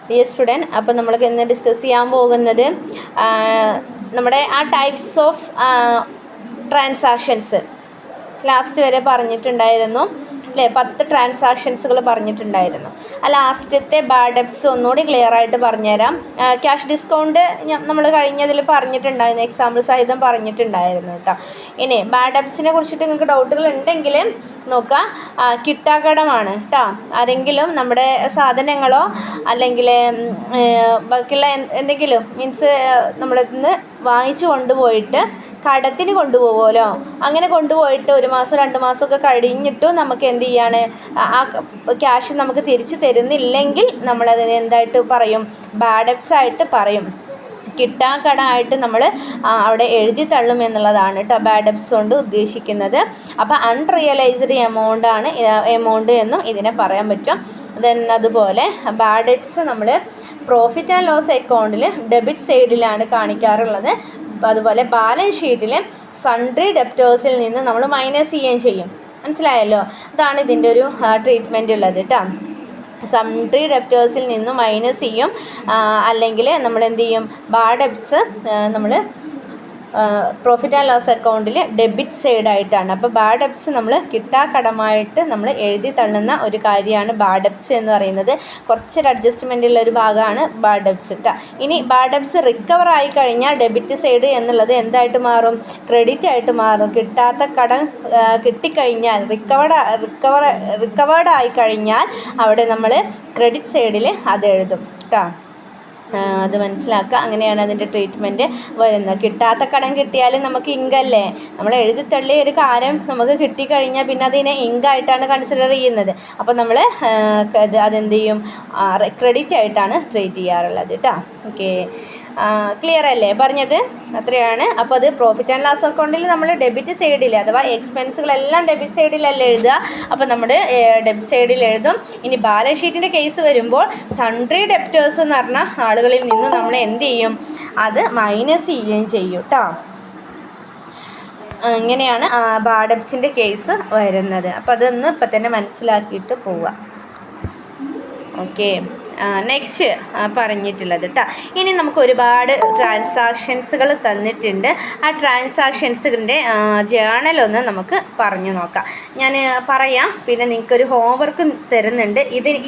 Dear student, അപ്പോൾ നമ്മൾക്ക് ഇന്ന് ഡിസ്കസ് ചെയ്യാൻ പോകുന്നത് നമ്മുടെ ആ ടൈപ്സ് ഓഫ് ട്രാൻസാക്ഷൻസ് ലാസ്റ്റ് വരെ പറഞ്ഞിട്ടുണ്ടായിരുന്നു അല്ലേ. 10 ട്രാൻസാക്ഷൻസുകൾ പറഞ്ഞിട്ടുണ്ടായിരുന്നു. ആ ലാസ്റ്റത്തെ ബാഡ് ഡെബ്റ്റ്സ് ഒന്നുകൂടി ക്ലിയർ ആയിട്ട് പറഞ്ഞുതരാം. ക്യാഷ് ഡിസ്കൗണ്ട് നമ്മൾ കഴിഞ്ഞതിൽ പറഞ്ഞിട്ടുണ്ടായിരുന്നു, എക്സാമ്പിൾ സഹിതം പറഞ്ഞിട്ടുണ്ടായിരുന്നു കേട്ടോ. ഇനി ബാഡ് ഡെബ്റ്റ്സിനെ കുറിച്ചിട്ട് നിങ്ങൾക്ക് ഡൗട്ടുകൾ ഉണ്ടെങ്കിൽ നോക്കുക. കിട്ടാക്കടമാണ് കേട്ടോ. ആരെങ്കിലും നമ്മുടെ സാധനങ്ങളോ അല്ലെങ്കിൽ ബാക്കിയുള്ള എന്തെങ്കിലും മീൻസ് നമ്മളിൽ നിന്ന് വാങ്ങിച്ചു കൊണ്ടുപോയിട്ട് കടത്തിന് കൊണ്ടുപോകുമല്ലോ, അങ്ങനെ കൊണ്ടുപോയിട്ട് 1 മാസം 2 മാസമൊക്കെ കഴിഞ്ഞിട്ടും നമുക്ക് എന്ത് ചെയ്യാണ്, ആ ക്യാഷ് നമുക്ക് തിരിച്ച് തരുന്നില്ലെങ്കിൽ നമ്മളതിനെ എന്തായിട്ട് പറയും, ബാഡ് ഡെബ്റ്റ്സ് ആയിട്ട് പറയും. കിട്ടാക്കടമായിട്ട് നമ്മൾ അവിടെ എഴുതി തള്ളും എന്നുള്ളതാണ് കേട്ടോ ബാഡ് ഡെബ്റ്റ്സ് കൊണ്ട് ഉദ്ദേശിക്കുന്നത്. അപ്പോൾ അൺറിയലൈസ്ഡ് എമൗണ്ട് എന്നും ഇതിനെ പറയാൻ പറ്റും. ദെൻ അതുപോലെ ബാഡ് ഡെബ്റ്റ്സ് നമ്മൾ പ്രോഫിറ്റ് ആൻഡ് ലോസ് അക്കൗണ്ടിൽ ഡെബിറ്റ് സൈഡിലാണ് കാണിക്കാറുള്ളത്. അതുപോലെ ബാലൻസ് ഷീറ്റിൽ സൺട്രി ഡെപ്റ്റേഴ്സിൽ നിന്ന് നമ്മൾ മൈനസ് ചെയ്യുകയും ചെയ്യും. മനസ്സിലായല്ലോ, അതാണ് ഇതിൻ്റെ ഒരു ട്രീറ്റ്മെൻറ്റ് ഉള്ളത് കേട്ടോ. സൺട്രി ഡെപ്റ്റേഴ്സിൽ നിന്ന് മൈനസ് ചെയ്യും, അല്ലെങ്കിൽ നമ്മൾ എന്ത് ചെയ്യും, ബാഡ് ഡെബ്റ്റ്സ് നമ്മൾ പ്രോഫിറ്റ് ആൻഡ് ലോസ് അക്കൗണ്ടിൽ ഡെബിറ്റ് സൈഡായിട്ടാണ്. അപ്പോൾ ബാഡ് ഡെബ്റ്റ്സ് നമ്മൾ കിട്ടാക്കടമായിട്ട് നമ്മൾ എഴുതി തള്ളുന്ന ഒരു കാര്യമാണ് ബാഡ് ഡെബ്റ്റ്സ് എന്ന് പറയുന്നത്. കുറച്ചൊരു അഡ്ജസ്റ്റ്മെൻറ്റുള്ള ഒരു ഭാഗമാണ് ബാഡ് ഡെബ്റ്റ്സ് കേട്ടോ. ഇനി ബാഡ് ഡെബ്റ്റ്സ് റിക്കവർ ആയി കഴിഞ്ഞാൽ ഡെബിറ്റ് സൈഡ് എന്നുള്ളത് എന്തായിട്ട് മാറും, ക്രെഡിറ്റ് ആയിട്ട് മാറും. കിട്ടാത്ത കടം കിട്ടിക്കഴിഞ്ഞാൽ റിക്കവേർഡ് ആയി കഴിഞ്ഞാൽ അവിടെ നമ്മൾ ക്രെഡിറ്റ് സൈഡിൽ അത് എഴുതും കേട്ടോ. അത് മനസ്സിലാക്കുക. അങ്ങനെയാണ് അതിൻ്റെ ട്രീറ്റ്മെൻറ്റ് വരുന്നത്. കിട്ടാത്ത കടം കിട്ടിയാൽ നമുക്ക് ഇങ്കല്ലേ, നമ്മൾ എഴുതി തള്ളിയ ഒരു കാര്യം നമുക്ക് കിട്ടിക്കഴിഞ്ഞാൽ പിന്നെ അതിനെ ഇങ്കായിട്ടാണ് കൺസിഡർ ചെയ്യുന്നത്. അപ്പോൾ നമ്മൾ അതെന്ത് ചെയ്യും, ക്രെഡിറ്റ് ആയിട്ടാണ് ട്രീറ്റ് ചെയ്യാറുള്ളത് കേട്ടോ. ഓക്കെ, ക്ലിയർ അല്ലേ പറഞ്ഞത്? അത്രയാണ്. അപ്പോൾ അത് പ്രോഫിറ്റ് ആൻഡ് ലോസ് അക്കൗണ്ടിൽ നമ്മൾ ഡെബിറ്റ് സൈഡിൽ അഥവാ എക്സ്പെൻസുകളെല്ലാം ഡെബിറ്റ് സൈഡിലല്ല എഴുതുക. അപ്പോൾ നമ്മൾ ഡെബിറ്റ് സൈഡിൽ എഴുതും. ഇനി ബാലൻസ് ഷീറ്റിൻ്റെ കേസ് വരുമ്പോൾ സൺട്രി ഡെപ്റ്റേഴ്സ് എന്ന് പറഞ്ഞ ആളുകളിൽ നിന്ന് നമ്മൾ എന്ത് ചെയ്യും, അത് മൈനസ് ചെയ്യുകയും ചെയ്യും കേട്ടോ. ഇങ്ങനെയാണ് ബാഡ് ഡെബ്റ്റ്സിൻ്റെ കേസ് വരുന്നത്. അപ്പോൾ അതൊന്ന് ഇപ്പം തന്നെ മനസ്സിലാക്കിയിട്ട് പോവുക. ഓക്കെ, നെക്സ്റ്റ് പറഞ്ഞിട്ടുള്ളത് കേട്ടോ. ഇനി നമുക്ക് ഒരുപാട് ട്രാൻസാക്ഷൻസുകൾ തന്നിട്ടുണ്ട്. ആ ട്രാൻസാക്ഷൻസിൻ്റെ ജേണലൊന്ന് നമുക്ക് പറഞ്ഞു നോക്കാം. ഞാൻ പറയാം, പിന്നെ നിങ്ങൾക്കൊരു ഹോംവർക്ക് തരുന്നുണ്ട്.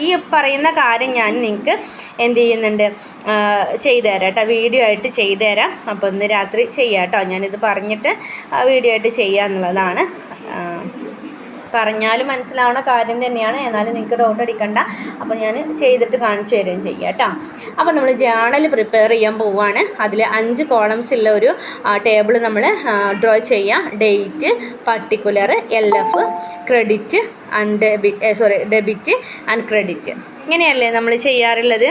ഈ പറയുന്ന കാര്യം ഞാൻ നിങ്ങൾക്ക് എന്ത് ചെയ്യുന്നുണ്ട്, ചെയ്തു തരാം കേട്ടോ, വീഡിയോ ആയിട്ട് ചെയ്തു തരാം. അപ്പോൾ ഇന്ന് രാത്രി ചെയ്യാം കേട്ടോ. ഞാനിത് പറഞ്ഞിട്ട് വീഡിയോ ആയിട്ട് ചെയ്യുക എന്നുള്ളതാണ്. പറഞ്ഞാലും മനസ്സിലാവുന്ന കാര്യം തന്നെയാണ്, എന്നാലും നിങ്ങൾക്ക് ഡൗട്ട് അടിക്കണ്ട. അപ്പോൾ ഞാൻ ചെയ്തിട്ട് കാണിച്ചു തരുകയും ചെയ്യാം കേട്ടോ. അപ്പോൾ നമ്മൾ ജേണൽ പ്രിപ്പയർ ചെയ്യാൻ പോവുകയാണ്. അതിൽ 5 കോളംസ് ഉള്ള ഒരു ടേബിൾ നമ്മൾ ഡ്രോ ചെയ്യുക. Date, particular, LF, credit and debit and credit. ഇങ്ങനെയല്ലേ നമ്മൾ ചെയ്യാറുള്ളത്.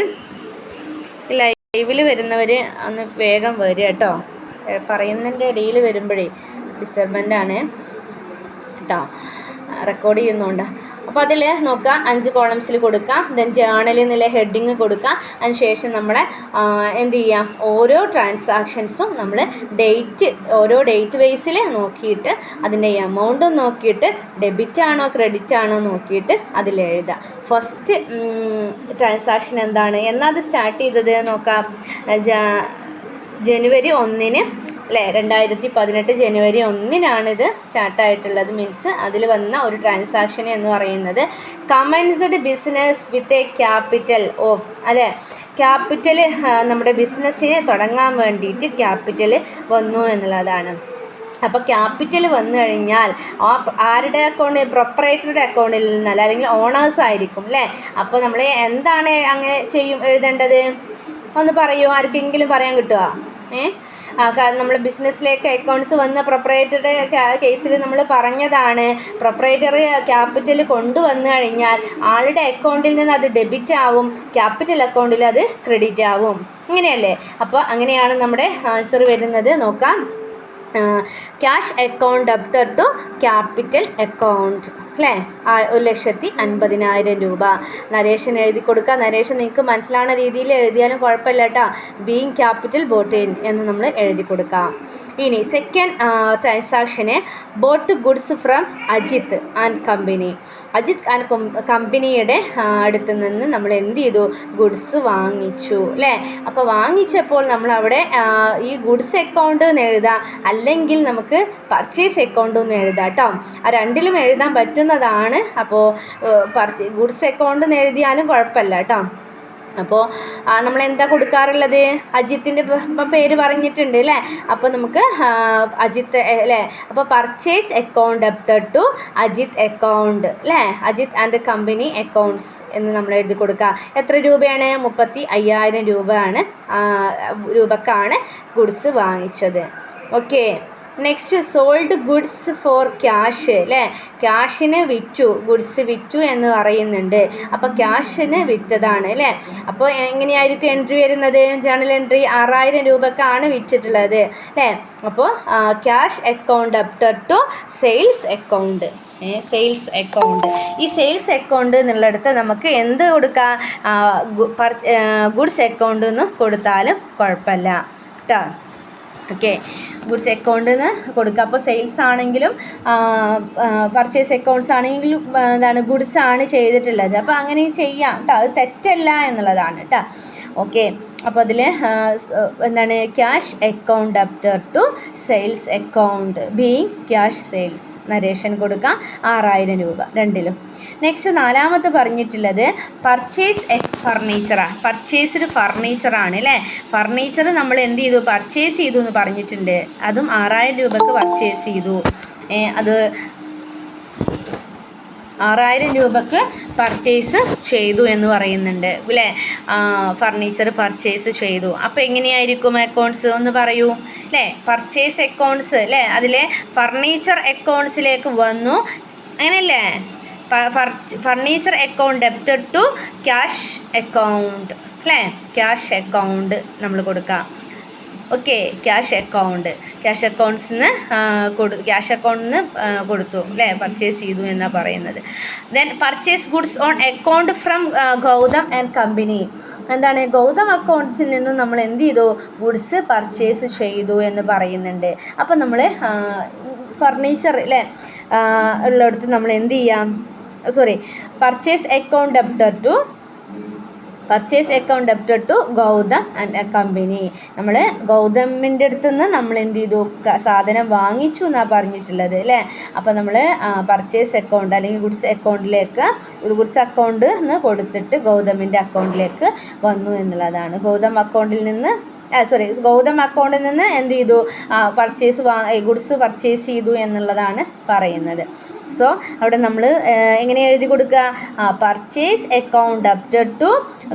ലൈവിൽ വരുന്നവർ ഒന്ന് വേഗം വരിക കേട്ടോ. പറയുന്നതിൻ്റെ ഇടയിൽ വരുമ്പോഴേ ഡിസ്റ്റർബൻ്റാണ് കേട്ടോ, റെക്കോർഡ് ചെയ്യുന്നുണ്ട്. അപ്പോൾ അതിൽ നോക്കുക, 5 കോളംസിൽ കൊടുക്കുക. ദെൻ ജേണലിൽ നിന്നുള്ള ഹെഡിങ് കൊടുക്കുക. അതിന് ശേഷം നമ്മളെ എന്ത് ചെയ്യാം, ഓരോ ട്രാൻസാക്ഷൻസും നമ്മൾ ഓരോ ഡേറ്റ് വൈസിൽ നോക്കിയിട്ട് അതിൻ്റെ എമൗണ്ടും നോക്കിയിട്ട് ഡെബിറ്റ് ആണോ ക്രെഡിറ്റ് ആണോ നോക്കിയിട്ട് അതിൽ എഴുതുക. ഫസ്റ്റ് ട്രാൻസാക്ഷൻ എന്താണ്, എന്നാൽ അത് സ്റ്റാർട്ട് ചെയ്തത് നോക്കാം. ജനുവരി 1-ന് അല്ലേ, 2018 ജനുവരി 1-നാണിത് സ്റ്റാർട്ടായിട്ടുള്ളത്. മീൻസ് അതിൽ വന്ന ഒരു ട്രാൻസാക്ഷൻ എന്ന് പറയുന്നത് commenced business with a capital of അല്ലേ, ക്യാപിറ്റൽ നമ്മുടെ ബിസിനസ്സിനെ തുടങ്ങാൻ വേണ്ടിയിട്ട് ക്യാപിറ്റൽ വന്നു എന്നുള്ളതാണ്. അപ്പോൾ ക്യാപിറ്റൽ വന്നു കഴിഞ്ഞാൽ ആരുടെ അക്കൗണ്ട്, പ്രൊപ്പറേറ്ററുടെ അക്കൗണ്ടിൽ നിന്നല്ല, അല്ലെങ്കിൽ ഓണേഴ്സ് ആയിരിക്കും അല്ലേ. അപ്പോൾ നമ്മൾ എന്താണ് അങ്ങനെ എഴുതേണ്ടത് ഒന്ന് പറയൂ, ആർക്കെങ്കിലും പറയാൻ കിട്ടുക? നമ്മൾ ബിസിനസ്സിലേക്ക് അക്കൗണ്ട്സ് വന്ന പ്രൊപ്പറേറ്ററുടെ കേസിൽ നമ്മൾ പറഞ്ഞതാണ്, പ്രൊപ്പറേറ്റർ ക്യാപിറ്റൽ കൊണ്ടുവന്നു കഴിഞ്ഞാൽ ആളുടെ അക്കൗണ്ടിൽ നിന്ന് അത് ഡെബിറ്റ് ആവും, ക്യാപിറ്റൽ അക്കൗണ്ടിൽ അത് ക്രെഡിറ്റ് ആവും. ഇങ്ങനെയല്ലേ. അപ്പോൾ അങ്ങനെയാണ് നമ്മുടെ ആൻസർ വരുന്നത്. നോക്കാം, cash account debtor to capital account അല്ലേ, 1,50,000 രൂപ. നരേഷൻ എഴുതി കൊടുക്കുക. നരേഷൻ നിങ്ങൾക്ക് മനസ്സിലാവുന്ന രീതിയിൽ എഴുതിയാലും കുഴപ്പമില്ല കേട്ടോ. ബീയിങ് ക്യാപിറ്റൽ ബോട്ട് ഇൻ എന്ന് നമ്മൾ എഴുതി കൊടുക്കാം. ഇനി സെക്കൻഡ് ട്രാൻസാക്ഷന് boat goods from Ajith and company. Ajith and കമ്പനിയുടെ അടുത്ത് നിന്ന് നമ്മൾ എന്ത് ചെയ്തു? ഗുഡ്സ് വാങ്ങിച്ചു അല്ലേ. അപ്പോൾ വാങ്ങിച്ചപ്പോൾ നമ്മളവിടെ ഈ ഗുഡ്സ് അക്കൗണ്ട് എന്ന് എഴുതാം, അല്ലെങ്കിൽ നമുക്ക് പർച്ചേസ് അക്കൗണ്ട് എന്ന് എഴുതാം കേട്ടോ. ആ രണ്ടിലും എഴുതാൻ പറ്റുന്നതാണ്. അപ്പോൾ ഗുഡ്സ് അക്കൗണ്ട് എന്ന് എഴുതിയാലും കുഴപ്പമില്ല കേട്ടോ. അപ്പോൾ നമ്മൾ എന്താ കൊടുക്കാറുള്ളത്? അജിത്തിൻ്റെ പേര് പറഞ്ഞിട്ടുണ്ട് അല്ലേ. അപ്പോൾ നമുക്ക് അജിത്ത് അല്ലേ. അപ്പോൾ purchase account debtor to Ajith account അല്ലേ, അജിത്ത് ആൻഡ് കമ്പനി അക്കൗണ്ട്സ് എന്ന് നമ്മൾ എഴുതി കൊടുക്കുക. എത്ര രൂപയാണ്? 35,000 രൂപക്കാണ് ഗുഡ്സ് വാങ്ങിച്ചത്. Okay. Next sold goods for cash അല്ലേ. ക്യാഷിന് വിറ്റു, ഗുഡ്സ് വിറ്റു എന്ന് പറയുന്നുണ്ട്. അപ്പോൾ ക്യാഷിന് വിറ്റതാണ് അല്ലേ. അപ്പോൾ എങ്ങനെയായിരിക്കും എൻട്രി വരുന്നത്? ജേണൽ എൻട്രി 6,000 രൂപക്കാണ് വിറ്റിട്ടുള്ളത് അല്ലേ. അപ്പോൾ cash account debtor to sales account. Sales account. ഈ സെയിൽസ് അക്കൗണ്ട് എന്നുള്ളിടത്ത് നമുക്ക് എന്ത് കൊടുക്കാം? ഗുഡ്സ് അക്കൗണ്ട് എന്ന് കൊടുത്താലും കുഴപ്പമില്ല കേട്ടോ. ഓക്കെ, ഗുഡ്സ് അക്കൗണ്ട് എന്ന് കൊടുക്കുക. അപ്പോൾ സെയിൽസ് ആണെങ്കിലും പർച്ചേസ് അക്കൗണ്ട്സ് ആണെങ്കിലും എന്താണ്, ഗുഡ്സ് ആണ് ചെയ്തിട്ടുള്ളത്. അപ്പോൾ അങ്ങനെ ചെയ്യാം കേട്ടോ, അത് തെറ്റല്ല എന്നുള്ളതാണ് കേട്ടോ. ഓക്കെ, അപ്പോൾ അതിൽ എന്താണ്, cash account debtor to sales account being cash sales narration കൊടുക്കാം. 6,000 രൂപ രണ്ടിലും. നെക്സ്റ്റ് നാലാമത്തെ പറഞ്ഞിട്ടുള്ളത് പർച്ചേസ് ഫർണിച്ചറാണ്. പർച്ചേസ്ഡ് ഫർണിച്ചറാണ് അല്ലേ. ഫർണിച്ചർ നമ്മൾ എന്ത് ചെയ്തു? പർച്ചേസ് ചെയ്തു എന്ന് പറഞ്ഞിട്ടുണ്ട്. അതും 6,000 രൂപക്ക് പർച്ചേസ് ചെയ്തു. അത് 6,000 രൂപക്ക് പർച്ചേസ് ചെയ്തു എന്ന് പറയുന്നുണ്ട് അല്ലേ. ഫർണിച്ചർ പർച്ചേസ് ചെയ്തു. അപ്പോൾ എങ്ങനെയായിരിക്കും അക്കൗണ്ട്സ് ഒന്ന് പറയൂ അല്ലേ. പർച്ചേസ് അക്കൗണ്ട്സ് അല്ലേ, അതിലെ ഫർണിച്ചർ അക്കൗണ്ട്സിലേക്ക് വന്നു അങ്ങനെയല്ലേ. Furniture account debtor to cash account അല്ലേ. ക്യാഷ് അക്കൗണ്ട് നമ്മൾ കൊടുക്കാം. ഓക്കെ, ക്യാഷ് അക്കൗണ്ട്, ക്യാഷ് അക്കൗണ്ട്സിന് ക്യാഷ് അക്കൗണ്ടിന് കൊടുത്തു അല്ലേ, പർച്ചേസ് ചെയ്തു എന്നാണ് പറയുന്നത്. Then purchase goods on account from Gautam and company. എന്താണ്, ഗൗതം അക്കൗണ്ട്സിൽ നിന്നും നമ്മൾ എന്ത് ചെയ്തു? ഗുഡ്സ് പർച്ചേസ് ചെയ്തു എന്ന് പറയുന്നുണ്ട്. അപ്പോൾ നമ്മൾ ഫർണിച്ചർ അല്ലേ ഉള്ളിടത്ത് നമ്മൾ എന്ത് ചെയ്യാം? Purchase account debtor to Gautam and company. നമ്മൾ ഗൗതമിൻ്റെ അടുത്ത് നിന്ന് നമ്മൾ എന്ത് ചെയ്തു? സാധനം വാങ്ങിച്ചു എന്നാണ് പറഞ്ഞിട്ടുള്ളത് അല്ലേ. അപ്പോൾ നമ്മൾ പർച്ചേസ് അക്കൗണ്ട് അല്ലെങ്കിൽ ഗുഡ്സ് അക്കൗണ്ടിലേക്ക് ഗുഡ്സ് അക്കൗണ്ട് എന്ന് കൊടുത്തിട്ട് ഗൗതമിൻ്റെ അക്കൗണ്ടിലേക്ക് വന്നു എന്നുള്ളതാണ്. ഗൗതം അക്കൗണ്ടിൽ നിന്ന് എന്ത് ചെയ്തു? ഗുഡ്സ് പർച്ചേസ് ചെയ്തു എന്നുള്ളതാണ് പറയുന്നത്. സോ അവിടെ നമ്മൾ എങ്ങനെ എഴുതി കൊടുക്കുക? Purchase account debtor to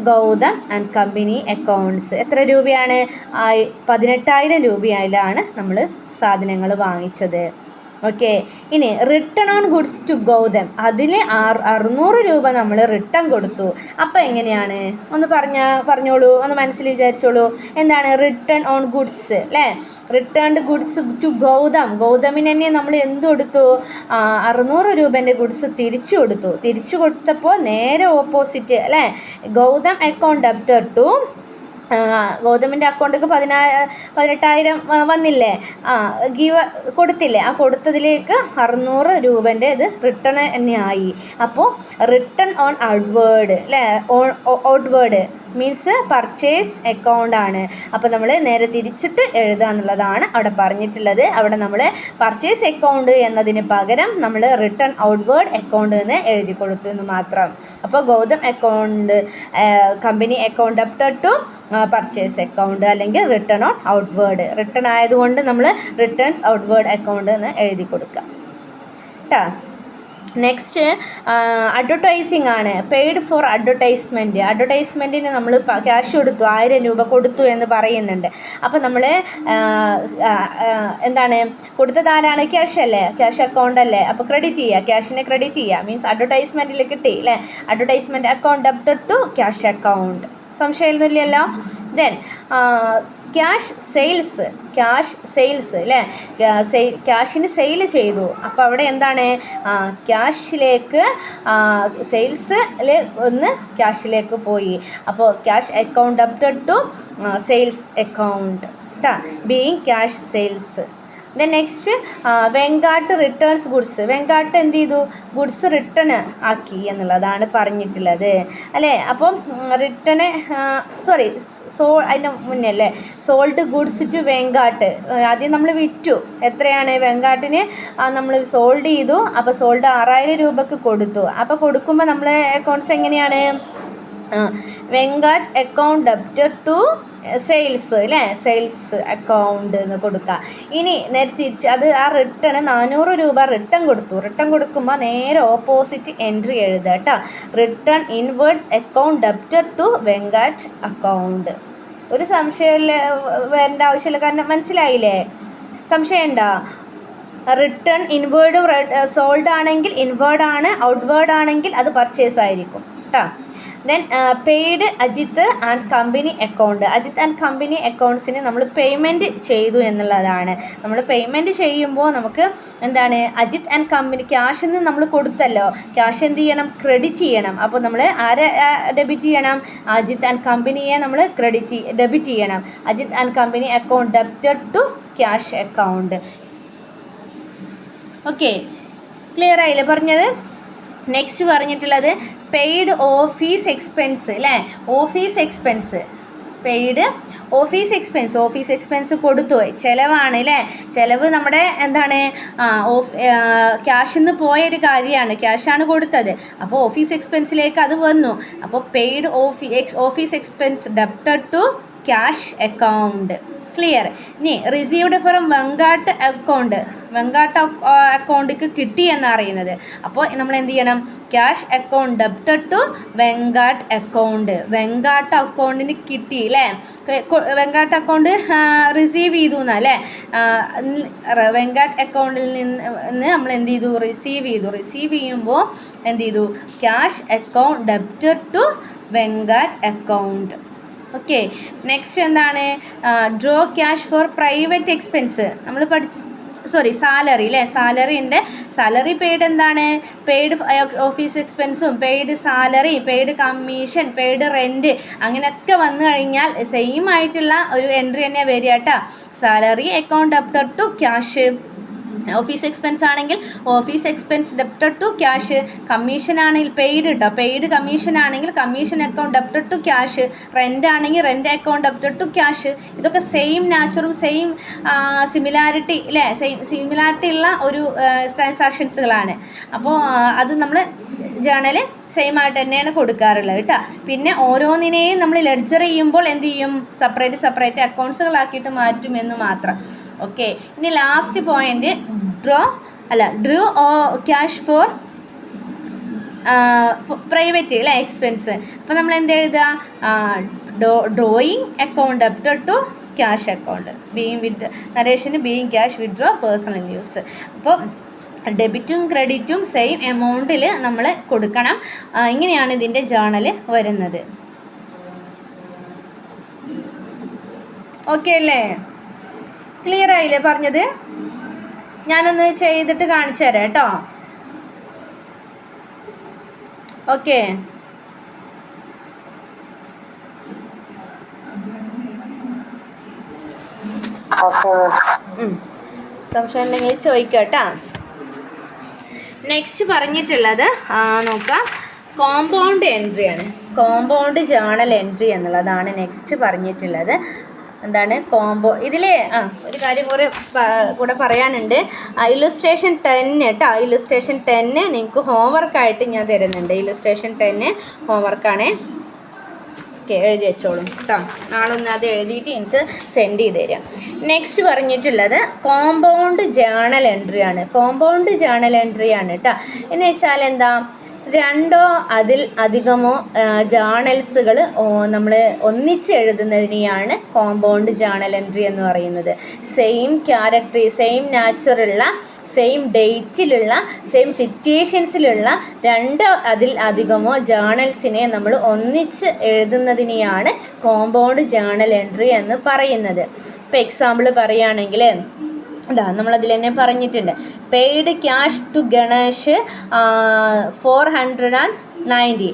Gautam and company accounts. എത്ര രൂപയാണ്? 18,000 രൂപയിലാണ് നമ്മൾ സാധനങ്ങൾ വാങ്ങിച്ചത്. ഓക്കെ, ഇനി return on goods to Gautam, അതിൽ 600 രൂപ നമ്മൾ റിട്ടേൺ കൊടുത്തു. അപ്പോൾ എങ്ങനെയാണ്? ഒന്ന് പറഞ്ഞോളൂ, ഒന്ന് മനസ്സിൽ വിചാരിച്ചോളൂ. എന്താണ് റിട്ടേൺ ഓൺ ഗുഡ്സ് അല്ലേ. റിട്ടേൺഡ് ഗുഡ്സ് ടു ഗൗതമിന് തന്നെ നമ്മൾ എന്ത് കൊടുത്തു? 600 രൂപേൻ്റെ ഗുഡ്സ് തിരിച്ചു കൊടുത്തു. തിരിച്ചു കൊടുത്തപ്പോൾ നേരെ ഓപ്പോസിറ്റ് അല്ലേ. ഗൗതം അക്കൗണ്ട് ഡെബ്റ്റർ ടു ഗൗതമിൻ്റെ അക്കൗണ്ടിലേക്ക് 18,000 വന്നില്ലേ, കൊടുത്തില്ലേ. ആ കൊടുത്തതിലേക്ക് 600 രൂപേൻ്റെ ഇത് റിട്ടേൺ തന്നെയായി. അപ്പോൾ റിട്ടേൺ ഓൺ ഔട്ട്വേർഡ് അല്ലേ. ഔട്ട്വേർഡ് മീൻസ് പർച്ചേസ് അക്കൗണ്ട് ആണ്. അപ്പോൾ നമ്മൾ നേരെ തിരിച്ചിട്ട് എഴുതുക എന്നുള്ളതാണ് അവിടെ പറഞ്ഞിട്ടുള്ളത്. അവിടെ നമ്മൾ പർച്ചേസ് അക്കൗണ്ട് എന്നതിന് പകരം നമ്മൾ റിട്ടേൺ ഔട്ട്വേർഡ് അക്കൗണ്ട് എന്ന് എഴുതി കൊടുത്തു എന്ന് മാത്രം. അപ്പോൾ Gautam account company account debtor to purchase account അല്ലെങ്കിൽ റിട്ടേൺ ഓൺ ഔട്ട്വേർഡ്. റിട്ടേൺ ആയതുകൊണ്ട് നമ്മൾ റിട്ടേൺസ് ഔട്ട്വേർഡ് അക്കൗണ്ട് എന്ന് എഴുതി കൊടുക്കുക കേട്ടോ. നെക്സ്റ്റ് അഡ്വർടൈസിങ് ആണ്. Paid for advertisement. അഡ്വർടൈസ്മെൻറ്റിന് നമ്മൾ ക്യാഷ് കൊടുത്തു, 1000 രൂപ കൊടുത്തു എന്ന് പറയുന്നുണ്ട്. അപ്പോൾ നമ്മൾ എന്താണ് കൊടുത്തത്? ആരാണ്? ക്യാഷ് അല്ലേ, ക്യാഷ് അക്കൗണ്ട് അല്ലേ. അപ്പോൾ ക്രെഡിറ്റ് ചെയ്യുക, ക്യാഷിനെ ക്രെഡിറ്റ് ചെയ്യുക. മീൻസ് അഡ്വർടൈസ്മെൻറ്റിൽ കിട്ടി അല്ലേ. Advertisement account debtor to cash account. സംശയമൊന്നുമില്ലല്ലോ. ദെൻ ക്യാഷ് സെയിൽസ് അല്ലേ. ക്യാഷിന് സെയിൽ ചെയ്തു. അപ്പോൾ അവിടെ എന്താണ്? ക്യാഷിലേക്ക് സെയിൽസിൽ ഒന്ന് ക്യാഷിലേക്ക് പോയി. അപ്പോൾ cash account debtor to sales account കേട്ടോ, being cash sales. Then next Venkat returns goods. Venkat എന്ത് ചെയ്തു? ഗുഡ്സ് റിട്ടേൺ ആക്കി എന്നുള്ളതാണ് പറഞ്ഞിട്ടുള്ളത് അല്ലേ. അപ്പം റിട്ടേൺ അതിൻ്റെ മുന്നേ അല്ലേ, സോൾഡ് ഗുഡ്സ് ടു വെങ്കാട്ട്. ആദ്യം നമ്മൾ വിറ്റു. എത്രയാണ്? വെങ്കാട്ടിന് നമ്മൾ സോൾഡ് ചെയ്തു. അപ്പോൾ സോൾഡ് 6000 രൂപക്ക് കൊടുത്തു. അപ്പോൾ കൊടുക്കുമ്പോൾ നമ്മളെ അക്കൗണ്ട്സ് എങ്ങനെയാണ്? വെങ്കാട്ട് അക്കൗണ്ട് ഡെബ്റ്റർ ടു സെയിൽസ് അല്ലേ, സെയിൽസ് അക്കൗണ്ട് എന്ന് കൊടുക്കുക. ഇനി നേരെ തിരിച്ച് അത് ആ റിട്ടേൺ 400 രൂപ റിട്ടേൺ കൊടുത്തു. റിട്ടേൺ കൊടുക്കുമ്പോൾ നേരെ ഓപ്പോസിറ്റ് എൻട്രി എഴുതുക കേട്ടോ. Return inwards account debtor to Venkat account. ഒരു സംശയം വരേണ്ട ആവശ്യമില്ല, കാരണം മനസ്സിലായില്ലേ? സംശയം ഉണ്ടോ? റിട്ടേൺ ഇൻവേർഡ് സോൾഡ് ആണെങ്കിൽ ഇൻവേർഡ് ആണ്, ഔട്ട്വേർഡ് ആണെങ്കിൽ അത് പർച്ചേസ് ആയിരിക്കും കേട്ടോ. Then paid Ajith and company account. Ajith and company അക്കൗണ്ട്സിന് നമ്മൾ പേയ്മെൻറ്റ് ചെയ്തു എന്നുള്ളതാണ്. നമ്മൾ പേയ്മെൻറ്റ് ചെയ്യുമ്പോൾ നമുക്ക് എന്താണ്? അജിത്ത് ആൻഡ് കമ്പനി ക്യാഷിൽ നിന്ന് നമ്മൾ കൊടുത്തല്ലോ, ക്യാഷ് എന്ത് ചെയ്യണം? ക്രെഡിറ്റ് ചെയ്യണം. അപ്പോൾ നമ്മൾ ആരെ ഡെബിറ്റ് ചെയ്യണം? അജിത്ത് ആൻഡ് കമ്പനിയെ നമ്മൾ ഡെബിറ്റ് ചെയ്യണം. Ajith and company account debtor to cash account. Okay, clear ആയില്ലേ പറഞ്ഞത്? നെക്സ്റ്റ് പറഞ്ഞിട്ടുള്ളത് പെയ്ഡ് ഓഫീസ് എക്സ്പെൻസ് അല്ലേ. Office expense paid office expense കൊടുത്തു. ചിലവാണ് അല്ലേ. ചിലവ് നമ്മുടെ എന്താണ്? ക്യാഷിൽ നിന്ന് പോയൊരു കാര്യമാണ്, ക്യാഷാണ് കൊടുത്തത്. അപ്പോൾ ഓഫീസ് എക്സ്പെൻസിലേക്ക് അത് വന്നു. അപ്പോൾ paid office expense debtor to cash account. Clear. ഇനി റിസീവ്ഡ് ഫ്രം വെങ്കാട്ട് അക്കൗണ്ടിക്ക് കിട്ടി എന്നറിയുന്നത്. അപ്പോൾ നമ്മൾ എന്ത് ചെയ്യണം? Cash account debtor to Venkat അക്കൗണ്ടിന് കിട്ടി അല്ലേ. വെങ്കാട്ട് അക്കൗണ്ട് റിസീവ് ചെയ്തു എന്നല്ലേ. വെങ്കാട്ട് അക്കൗണ്ടിൽ നിന്ന് നമ്മൾ എന്ത് ചെയ്തു? റിസീവ് ചെയ്യുമ്പോൾ എന്ത് ചെയ്തു? Cash account debtor to Venkat account. Okay, next എന്താണ്? Draw cash for private expense. നമ്മൾ സാലറി അല്ലേ. സാലറി പെയ്ഡ് എന്താണ്? പെയ്ഡ് ഓഫീസ് എക്സ്പെൻസും paid salary, paid commission, paid rent അങ്ങനെയൊക്കെ വന്നു കഴിഞ്ഞാൽ സെയിം ആയിട്ടുള്ള ഒരു എൻട്രി തന്നെ വരിക കേട്ടോ. Salary account debtor to cash. Office expense ആണെങ്കിൽ office expense debtor to cash. Commission ആണെങ്കിൽ പെയ്ഡ് കമ്മീഷൻ ആണെങ്കിൽ commission account debtor to cash. Rent ആണെങ്കിൽ rent account debtor to cash. ഇതൊക്കെ സെയിം നാച്ചറും സെയിം സിമിലാരിറ്റി അല്ലേ, സിമിലാരിറ്റി ഉള്ള ഒരു ട്രാൻസാക്ഷൻസുകളാണ്. അപ്പോൾ അത് നമ്മൾ ജേണൽ സെയിം ആയിട്ട് തന്നെയാണ് കൊടുക്കാറുള്ളത് കേട്ടോ. പിന്നെ ഓരോന്നിനെയും നമ്മൾ ലെഡ്ജർ ചെയ്യുമ്പോൾ എന്ത് ചെയ്യും? സെപ്പറേറ്റ് അക്കൗണ്ട്സുകളാക്കിയിട്ട് മാറ്റുമെന്ന് മാത്രം. ഓക്കെ, ഇനി last point drew cash for private അല്ലേ എക്സ്പെൻസ്. അപ്പോൾ നമ്മൾ എന്ത് എഴുതുക? Drawing account debtor to cash account. നരേഷന് being cash withdraw personal use. അപ്പോൾ ഡെബിറ്റും ക്രെഡിറ്റും സെയിം എമൗണ്ടിൽ നമ്മൾ കൊടുക്കണം. ഇങ്ങനെയാണ് ഇതിൻ്റെ ജേണൽ വരുന്നത്. ഓക്കെ അല്ലേ? ക്ലിയർ ആയില്ലേ പറഞ്ഞത്? ഞാനൊന്ന് ചെയ്തിട്ട് കാണിച്ചു തരാം കേട്ടോ. ഓക്കെ, സംശയം ഉണ്ടെങ്കിൽ ചോദിക്കാം കേട്ടോ. നെക്സ്റ്റ് പറഞ്ഞിട്ടുള്ളത് നോക്കാം, കോമ്പൗണ്ട് എൻട്രിയാണ്. കോമ്പൗണ്ട് ജേണൽ എൻട്രി എന്നുള്ളതാണ് നെക്സ്റ്റ് പറഞ്ഞിട്ടുള്ളത്. എന്താണ് ഇതിൽ ഒരു കാര്യം കൂടെ പറയാനുണ്ട്. ഇല്ലുസ്ട്രേഷൻ 10 കേട്ടോ. ഇല്ലുസ്ട്രേഷൻ 10 നിങ്ങൾക്ക് ഹോംവർക്കായിട്ട് ഞാൻ തരുന്നുണ്ട്. ഇല്ലുസ്ട്രേഷൻ 10 ഹോംവർക്കാണ്. ഓക്കെ, എഴുതി വെച്ചോളും കേട്ടോ. നാളെ ഒന്ന് അത് എഴുതിയിട്ട് എനിക്ക് സെൻഡ് ചെയ്ത് തരാം. നെക്സ്റ്റ് പറഞ്ഞിട്ടുള്ളത് കോമ്പൗണ്ട് ജേണൽ എൻട്രിയാണ്. കോമ്പൗണ്ട് ജേണൽ എൻട്രിയാണ് കേട്ടോ. എന്ന് വെച്ചാൽ എന്താ? രണ്ടോ അതിൽ അധികമോ ജേണൽസുകൾ നമ്മൾ ഒന്നിച്ച് എഴുതുന്നതിനെയാണ് കോമ്പൗണ്ട് ജേണൽ എൻട്രി എന്ന് പറയുന്നത്. സെയിം ക്യാരക്ടർ, സെയിം നാച്ചുറുള്ള, സെയിം ഡേറ്റിലുള്ള, സെയിം സിറ്റുവേഷൻസിലുള്ള രണ്ടോ അതിൽ അധികമോ ജേണൽസിനെ നമ്മൾ ഒന്നിച്ച് എഴുതുന്നതിനെയാണ് കോമ്പൗണ്ട് ജേണൽ എൻട്രി എന്ന് പറയുന്നത്. ഇപ്പോൾ എക്സാമ്പിൾ പറയുകയാണെങ്കിൽ നമ്മളതിൽ തന്നെ പറഞ്ഞിട്ടുണ്ട്. Paid cash to Ganesh 400 90.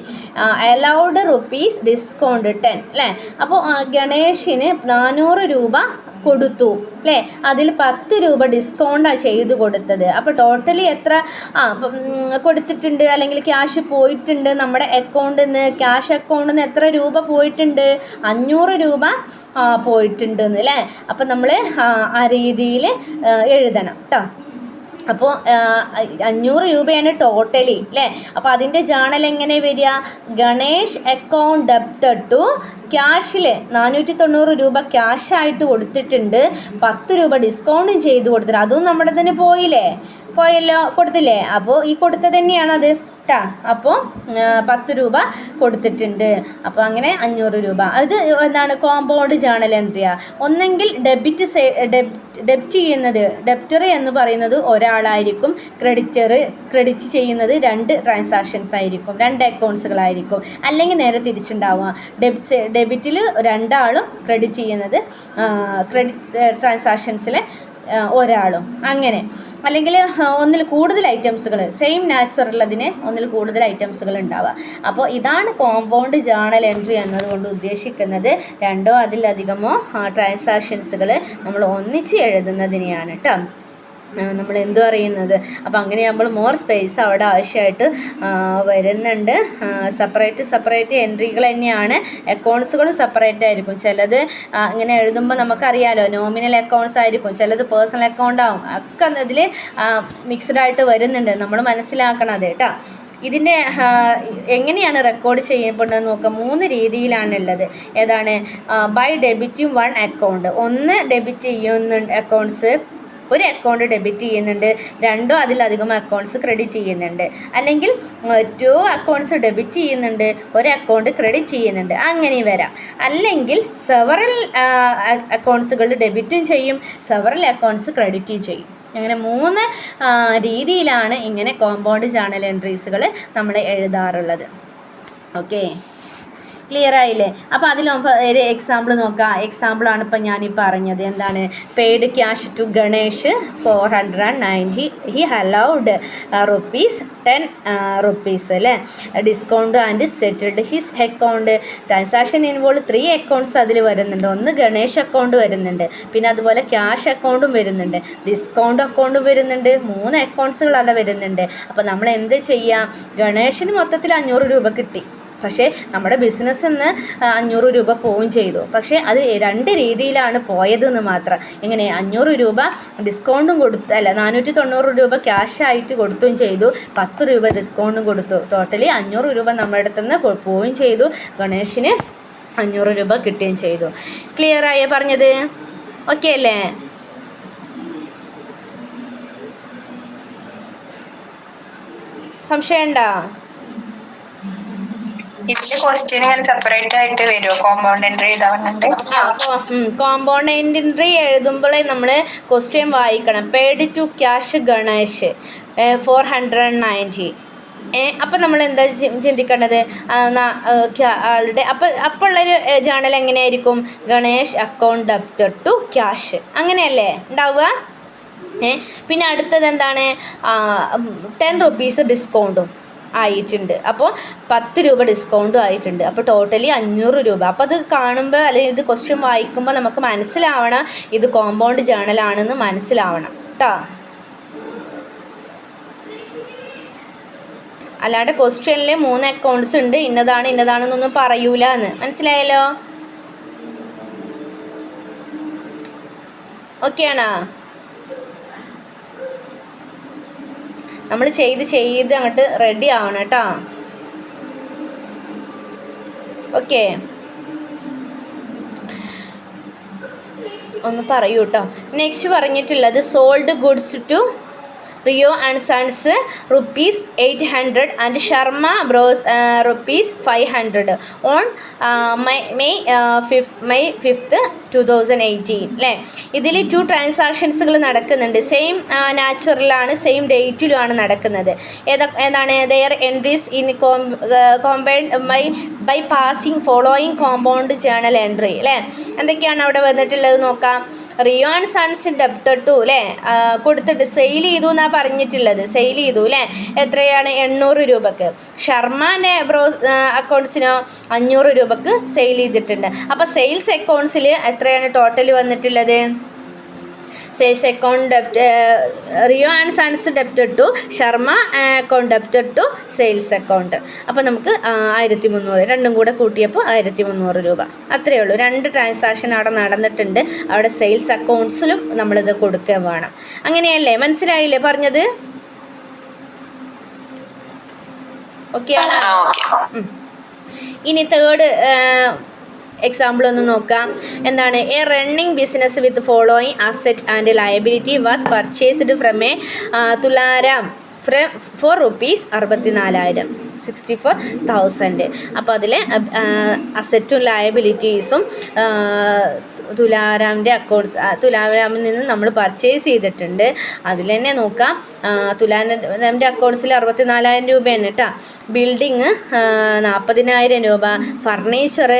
Allowed rupees discount 10 അല്ലേ. അപ്പോൾ ഗണേഷിന് 400 രൂപ കൊടുത്തു അല്ലേ, അതിൽ 10 രൂപ ഡിസ്കൗണ്ടാണ് ചെയ്ത് കൊടുത്തത്. അപ്പോൾ ടോട്ടലി എത്ര കൊടുത്തിട്ടുണ്ട്, അല്ലെങ്കിൽ ക്യാഷ് പോയിട്ടുണ്ട് നമ്മുടെ അക്കൗണ്ടിൽ നിന്ന്, ക്യാഷ് അക്കൗണ്ടിൽ നിന്ന് എത്ര രൂപ പോയിട്ടുണ്ട്, 500 രൂപ പോയിട്ടുണ്ടെന്ന് അല്ലേ. അപ്പം നമ്മൾ ആ രീതിയിൽ എഴുതണം കേട്ടോ. അപ്പോൾ 500 രൂപയാണ് ടോട്ടലി അല്ലേ. അപ്പോൾ അതിൻ്റെ ജേണൽ എങ്ങനെ വരിക, ഗണേഷ് അക്കൗണ്ട് ഡെപ്റ്റഡ് ടു ക്യാഷിൽ 490 രൂപ ക്യാഷായിട്ട് കൊടുത്തിട്ടുണ്ട്, 10 രൂപ ഡിസ്കൗണ്ടും ചെയ്ത് കൊടുത്തിട്ട് അതും നമ്മുടെ തന്നെ പോയല്ലോ, കൊടുത്തില്ലേ. അപ്പോൾ ഈ കൊടുത്തത് തന്നെയാണത് കേട്ടോ. അപ്പോൾ 10 രൂപ കൊടുത്തിട്ടുണ്ട്. അപ്പോൾ അങ്ങനെ 500 രൂപ. അത് എന്താണ് കോമ്പൗണ്ട് ജേണൽ എൻട്രിയാണ്. ഒന്നെങ്കിൽ ഡെബിറ്റ് ചെയ്യുന്നത്, ഡെപ്റ്റർ എന്ന് പറയുന്നത് ഒരാളായിരിക്കും, ക്രെഡിറ്റ് ചെയ്യുന്നത് 2 ട്രാൻസാക്ഷൻസ് ആയിരിക്കും, 2 അക്കൗണ്ട്സുകളായിരിക്കും. അല്ലെങ്കിൽ നേരെ തിരിച്ചുണ്ടാവുക, ഡെബിറ്റിൽ 2 ആളും, ക്രെഡിറ്റ് ചെയ്യുന്നത് ക്രെഡിറ്റ് ട്രാൻസാക്ഷൻസിൽ ഒരാളും, അങ്ങനെ. അല്ലെങ്കിൽ ഒന്നിൽ കൂടുതൽ ഐറ്റംസുകൾ, സെയിം നാച്ചുറലുള്ളതിന് ഒന്നിൽ കൂടുതൽ ഐറ്റംസുകൾ ഉണ്ടാവുക. അപ്പോൾ ഇതാണ് കോമ്പൗണ്ട് ജേണൽ എൻട്രി എന്നതുകൊണ്ട് ഉദ്ദേശിക്കുന്നത്. 2ഓ അതിലധികമോ ട്രാൻസാക്ഷൻസുകൾ നമ്മൾ ഒന്നിച്ച് എഴുതുന്നതിനെയാണ് കേട്ടോ നമ്മൾ എന്തു പറയുന്നത്. അപ്പോൾ അങ്ങനെയാകുമ്പോൾ മോർ സ്പേസ് അവിടെ ആവശ്യമായിട്ട് വരുന്നുണ്ട്. സെപ്പറേറ്റ് എൻട്രികൾ തന്നെയാണ്. അക്കൗണ്ട്സുകളും സെപ്പറേറ്റ് ആയിരിക്കും. ചിലത് ഇങ്ങനെ എഴുതുമ്പോൾ നമുക്കറിയാലോ നോമിനൽ അക്കൗണ്ട്സ് ആയിരിക്കും, ചിലത് പേഴ്സണൽ അക്കൗണ്ട് ആവും, ഒക്കെ ഇതിൽ മിക്സ്ഡ് ആയിട്ട് വരുന്നുണ്ട്. നമ്മൾ മനസ്സിലാക്കണത് കേട്ടോ. ഇതിൻ്റെ എങ്ങനെയാണ് റെക്കോർഡ് ചെയ്യപ്പെടുന്നത് നോക്കുക. 3 രീതിയിലാണുള്ളത്. ഏതാണ്? ബൈ ഡെബിറ്റും 1 അക്കൗണ്ട്. ഒന്ന് ഡെബിറ്റ് ചെയ്യുന്നുണ്ട് അക്കൗണ്ട്സ്, ഒരു അക്കൗണ്ട് ഡെബിറ്റ് ചെയ്യുന്നുണ്ട്, 2ഓ അതിലധികം അക്കൗണ്ട്സ് ക്രെഡിറ്റ് ചെയ്യുന്നുണ്ട്. അല്ലെങ്കിൽ 2 അക്കൗണ്ട്സ് ഡെബിറ്റ് ചെയ്യുന്നുണ്ട്, ഒരു അക്കൗണ്ട് ക്രെഡിറ്റ് ചെയ്യുന്നുണ്ട്, അങ്ങനെയും വരാം. അല്ലെങ്കിൽ സെവറൽ അക്കൗണ്ട്സുകൾ ഡെബിറ്റും ചെയ്യും, സെവറൽ അക്കൗണ്ട്സ് ക്രെഡിറ്റും ചെയ്യും. അങ്ങനെ 3 രീതിയിലാണ് ഇങ്ങനെ കോമ്പൗണ്ട് ജേണൽ എൻട്രീസുകൾ നമ്മൾ എഴുതാറുള്ളത്. ഓക്കെ, ക്ലിയർ ആയില്ലേ? അപ്പോൾ അതിൽ ഒരു എക്സാമ്പിൾ നോക്കാം. എക്സാമ്പിളാണ് ഇപ്പം ഞാനീ പറഞ്ഞത്. എന്താണ്? Paid cash to Ganesh 490. He allowed ₹10 അല്ലേ, discount and settled his account. Transaction involve 3 accounts അതിൽ വരുന്നുണ്ട്. ഒന്ന് ഗണേഷ് അക്കൗണ്ട് വരുന്നുണ്ട്, പിന്നെ അതുപോലെ ക്യാഷ് അക്കൗണ്ടും വരുന്നുണ്ട്, ഡിസ്കൗണ്ട് അക്കൗണ്ടും വരുന്നുണ്ട്, 3 അക്കൗണ്ട്സുകൾ അവിടെ വരുന്നുണ്ട്. അപ്പോൾ നമ്മൾ എന്ത് ചെയ്യുക? ഗണേഷിന് മൊത്തത്തിൽ 500 രൂപ കിട്ടി, പക്ഷേ നമ്മുടെ ബിസിനസ്സിൽ നിന്ന് 500 രൂപ പോവുകയും ചെയ്തു. പക്ഷേ അത് 2 രീതിയിലാണ് പോയതെന്ന് മാത്രം. എങ്ങനെ? 500 രൂപ ഡിസ്കൗണ്ടും കൊടുത്തു, അല്ല 490 രൂപ ക്യാഷായിട്ട് കൊടുക്കുകയും ചെയ്തു, 10 രൂപ ഡിസ്കൗണ്ടും കൊടുത്തു. ടോട്ടലി 500 രൂപ നമ്മുടെ അടുത്ത് നിന്ന് പോവുകയും ചെയ്തു, ഗണേഷിന് 500 രൂപ കിട്ടുകയും ചെയ്തു. ക്ലിയർ ആയോ പറഞ്ഞത്? ഓക്കെ അല്ലേ? സംശയമുണ്ടോ? ഇതിന്റെ ക്വസ്റ്റ്യൻ ഇങ്ങനെ സെപ്പറേറ്റ് ആയിട്ട് വരുമോ? കോമ്പൗണ്ട് എൻട്രി എഴുതാറുണ്ട്. കോമ്പൗണ്ട് എൻട്രി എഴുതുമ്പോഴേ നമ്മൾ ക്വസ്റ്റ്യൻ വായിക്കണം. Paid to cash Ganesh 490. അപ്പം നമ്മൾ എന്താ ചിന്തിക്കേണ്ടത്? ആളുടെ അപ്പോൾ ഉള്ളൊരു ജേണൽ എങ്ങനെയായിരിക്കും? Ganesh account debited to cash, അങ്ങനെയല്ലേ ഉണ്ടാവുക. പിന്നെ അടുത്തത് എന്താണ്? 10 rupees ഡിസ്കൗണ്ടും ആയിട്ടുണ്ട്. അപ്പോൾ 10 രൂപ ഡിസ്കൗണ്ടും ആയിട്ടുണ്ട്. അപ്പോൾ ടോട്ടലി 500 രൂപ. അപ്പോൾ അത് കാണുമ്പോൾ, അല്ലെങ്കിൽ ഇത് ക്വസ്റ്റ്യൻ വായിക്കുമ്പോൾ നമുക്ക് മനസ്സിലാവണം ഇത് കോമ്പൗണ്ട് ജേണലാണെന്ന് മനസ്സിലാവണം കേട്ടോ. അല്ലാണ്ട് ക്വസ്റ്റ്യനിൽ 3 അക്കൗണ്ട്സ് ഉണ്ട്, ഇന്നതാണെന്നൊന്നും പറയൂല എന്ന്. മനസ്സിലായല്ലോ? ഓക്കെയാണോ? നമ്മൾ ചെയ്ത് അങ്ങോട്ട് റെഡി ആവണം കേട്ടോ. ഓക്കെ, ഒന്ന് പറയൂ കേട്ടോ. നെക്സ്റ്റ് പറഞ്ഞിട്ടുള്ളത് sold goods to Rio and sons ₹800 and Sharma bros ₹500 on May 5th 2018 അല്ലേ. ഇതിൽ 2 ട്രാൻസാക്ഷൻസുകൾ നടക്കുന്നുണ്ട്. സെയിം നാച്ചുറലാണ്, സെയിം ഡേറ്റിലുമാണ് നടക്കുന്നത്. ഏതാണ്? Their entries in compound by passing following compound journal entry അല്ലേ. എന്തൊക്കെയാണ് അവിടെ വന്നിട്ടുള്ളത് നോക്കാം. Rio and sons debtor to അല്ലേ കൊടുത്തിട്ട് സെയിൽ ചെയ്തു എന്നാണ് പറഞ്ഞിട്ടുള്ളത്. സെയിൽ ചെയ്തു അല്ലേ, എത്രയാണ് 800 രൂപക്ക്. ശർമാൻ്റെ അക്കൗണ്ട്സിനോ 500 രൂപക്ക് സെയിൽ ചെയ്തിട്ടുണ്ട്. അപ്പോൾ സെയിൽസ് അക്കൗണ്ട്സിൽ എത്രയാണ് ടോട്ടൽ വന്നിട്ടുള്ളത്? Sales account Rio and sons debtor to Sharma account debtor to sales account. അപ്പോൾ നമുക്ക് 1300 രണ്ടും കൂടെ കൂട്ടിയപ്പോൾ 1300 രൂപ അത്രയേ ഉള്ളൂ. 2 ട്രാൻസാക്ഷൻ അവിടെ നടന്നിട്ടുണ്ട്. അവിടെ സെയിൽസ് അക്കൗണ്ട്സിലും നമ്മളിത് കൊടുക്കാൻ വേണം. അങ്ങനെയല്ലേ, മനസ്സിലായില്ലേ പറഞ്ഞത്? ഓക്കെ. ഇനി തേർഡ് എക്സാമ്പിൾ ഒന്ന് നോക്കാം. എന്താണ്? A running business with following asset and liability was purchased from a Tularam for ₹64,000 64,000. അപ്പോൾ അതിൽ അസറ്റും ലയബിലിറ്റീസും തുലാരാമിൽ നിന്ന് നമ്മൾ പർച്ചേസ് ചെയ്തിട്ടുണ്ട്. അതിൽ തന്നെ നോക്കാം, തുലാരാമിൻ്റെ അക്കൗണ്ട്സിൽ 64,000 രൂപയാണ് കേട്ടോ. ബിൽഡിങ് 40,000 രൂപ, ഫർണിച്ചർ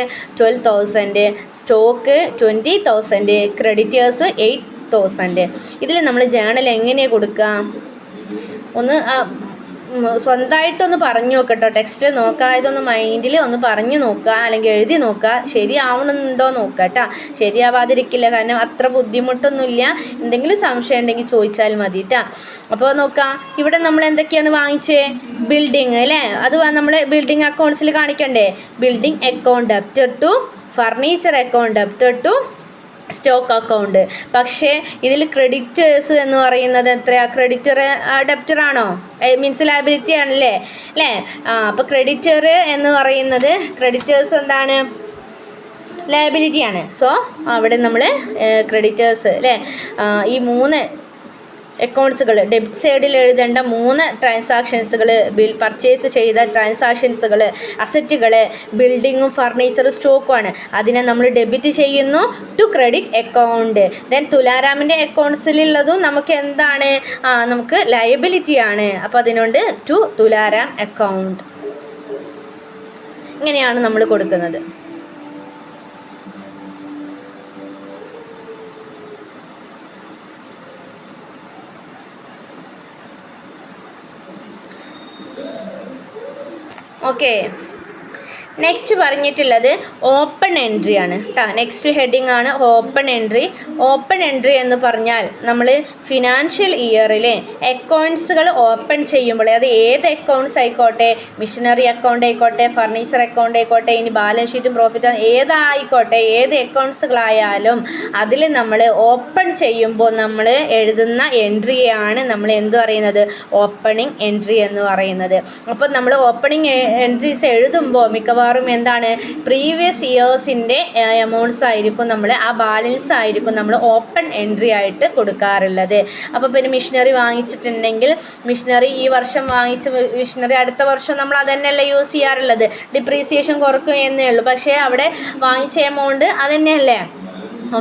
12,000, സ്റ്റോക്ക് 20,000, ക്രെഡിറ്റേഴ്സ് 8,000. ഇതിൽ നമ്മൾ ജേണൽ എങ്ങനെയാണ് കൊടുക്കുക? ഒന്ന് സ്വന്തമായിട്ടൊന്ന് പറഞ്ഞു നോക്കട്ടോ. ടെക്സ്റ്റ് നോക്കായതൊന്ന് മൈൻഡിൽ ഒന്ന് പറഞ്ഞു നോക്കുക, അല്ലെങ്കിൽ എഴുതി നോക്കുക. ശരിയാവണമെന്നുണ്ടോ നോക്കുക കേട്ടോ. ശരിയാവാതിരിക്കില്ല, കാരണം അത്ര ബുദ്ധിമുട്ടൊന്നുമില്ല. എന്തെങ്കിലും സംശയം ഉണ്ടെങ്കിൽ ചോദിച്ചാൽ മതി കേട്ടോ. അപ്പോൾ നോക്കാം, ഇവിടെ നമ്മൾ എന്തൊക്കെയാണ് വാങ്ങിച്ചേ? ബിൽഡിങ് അല്ലേ, അത് നമ്മൾ ബിൽഡിങ് അക്കൗണ്ട്സിൽ കാണിക്കണ്ടേ? Building account debtor to, furniture account debtor to, stock account. പക്ഷേ ഇതിൽ ക്രെഡിറ്റേഴ്സ് എന്ന് പറയുന്നത് എത്രയാണ്? ക്രെഡിറ്റർ ഡെപ്റ്റർ ആണോ? മീൻസ് ലയബിലിറ്റി ആണല്ലേ അല്ലേ? അപ്പോൾ ക്രെഡിറ്റർ എന്ന് പറയുന്നത്, ക്രെഡിറ്റേഴ്സ് എന്താണ്? ലയബിലിറ്റിയാണ്. സോ അവിടെ നമ്മൾ ക്രെഡിറ്റേഴ്സ് അല്ലേ, ഈ 3 അക്കൗണ്ട്സുകൾ ഡെബിറ്റ് സൈഡിൽ എഴുതേണ്ട 3 ട്രാൻസാക്ഷൻസുകൾ, പർച്ചേസ് ചെയ്ത ട്രാൻസാക്ഷൻസുകൾ, അസറ്റുകൾ, ബിൽഡിങ്ങും ഫർണിച്ചറും സ്റ്റോക്കുമാണ്. അതിനെ നമ്മൾ ഡെബിറ്റ് ചെയ്യുന്നു ടു ക്രെഡിറ്റ് അക്കൗണ്ട്. ദെൻ തുലാരാമിൻ്റെ അക്കൗണ്ട്സിലുള്ളതും നമുക്ക് എന്താണ്? നമുക്ക് ലയബിലിറ്റിയാണ്. അപ്പോൾ അതിനോണ്ട് ടു തുലാരാം അക്കൗണ്ട്. ഇങ്ങനെയാണ് നമ്മൾ കൊടുക്കുന്നത്. ഓക്കെ. നെക്സ്റ്റ് പറഞ്ഞിട്ടുള്ളത് ഓപ്പൺ എൻട്രി ആണ് കേട്ടോ. നെക്സ്റ്റ് ഹെഡിങ് ആണ് ഓപ്പൺ എൻട്രി. ഓപ്പൺ എൻട്രി എന്ന് പറഞ്ഞാൽ നമ്മൾ ഫിനാൻഷ്യൽ ഇയറിലെ അക്കൗണ്ട്സുകൾ ഓപ്പൺ ചെയ്യുമ്പോൾ, അത് ഏത് അക്കൗണ്ട്സ് ആയിക്കോട്ടെ, മിഷനറി അക്കൗണ്ട് ആയിക്കോട്ടെ, ഫർണിച്ചർ അക്കൗണ്ട് ആയിക്കോട്ടെ, ഇനി ബാലൻസ് ഷീറ്റും പ്രോഫിറ്റ് ഏതായിക്കോട്ടെ, ഏത് അക്കൗണ്ട്സുകളായാലും അതിൽ നമ്മൾ ഓപ്പൺ ചെയ്യുമ്പോൾ നമ്മൾ എഴുതുന്ന എൻട്രിയാണ് നമ്മൾ എന്ത് പറയുന്നത്? ഓപ്പണിംഗ് എൻട്രി എന്ന് പറയുന്നത്. അപ്പോൾ നമ്മൾ ഓപ്പണിംഗ് എൻട്രീസ് എഴുതുമ്പോൾ മിക്കവാറും എന്താണ്? പ്രീവിയസ് ഇയേഴ്സിൻ്റെ എമൗണ്ട്സ് ആയിരിക്കും നമ്മൾ, ആ ബാലൻസ് ആയിരിക്കും നമ്മൾ ഓപ്പൺ എൻട്രി ആയിട്ട് കൊടുക്കാറുള്ളത്. അപ്പോൾ പിന്നെ മിഷനറി വാങ്ങിച്ചിട്ടുണ്ടെങ്കിൽ മിഷനറി ഈ വർഷം വാങ്ങിച്ച മിഷനറി അടുത്ത വർഷം നമ്മൾ അതന്നെയല്ലേ യൂസ് ചെയ്യാറുള്ളത്. ഡിപ്രീസിയേഷൻ കുറക്കും എന്നേ ഉള്ളൂ. പക്ഷേ അവിടെ വാങ്ങിച്ച എമൗണ്ട് അതന്നെയല്ലേ.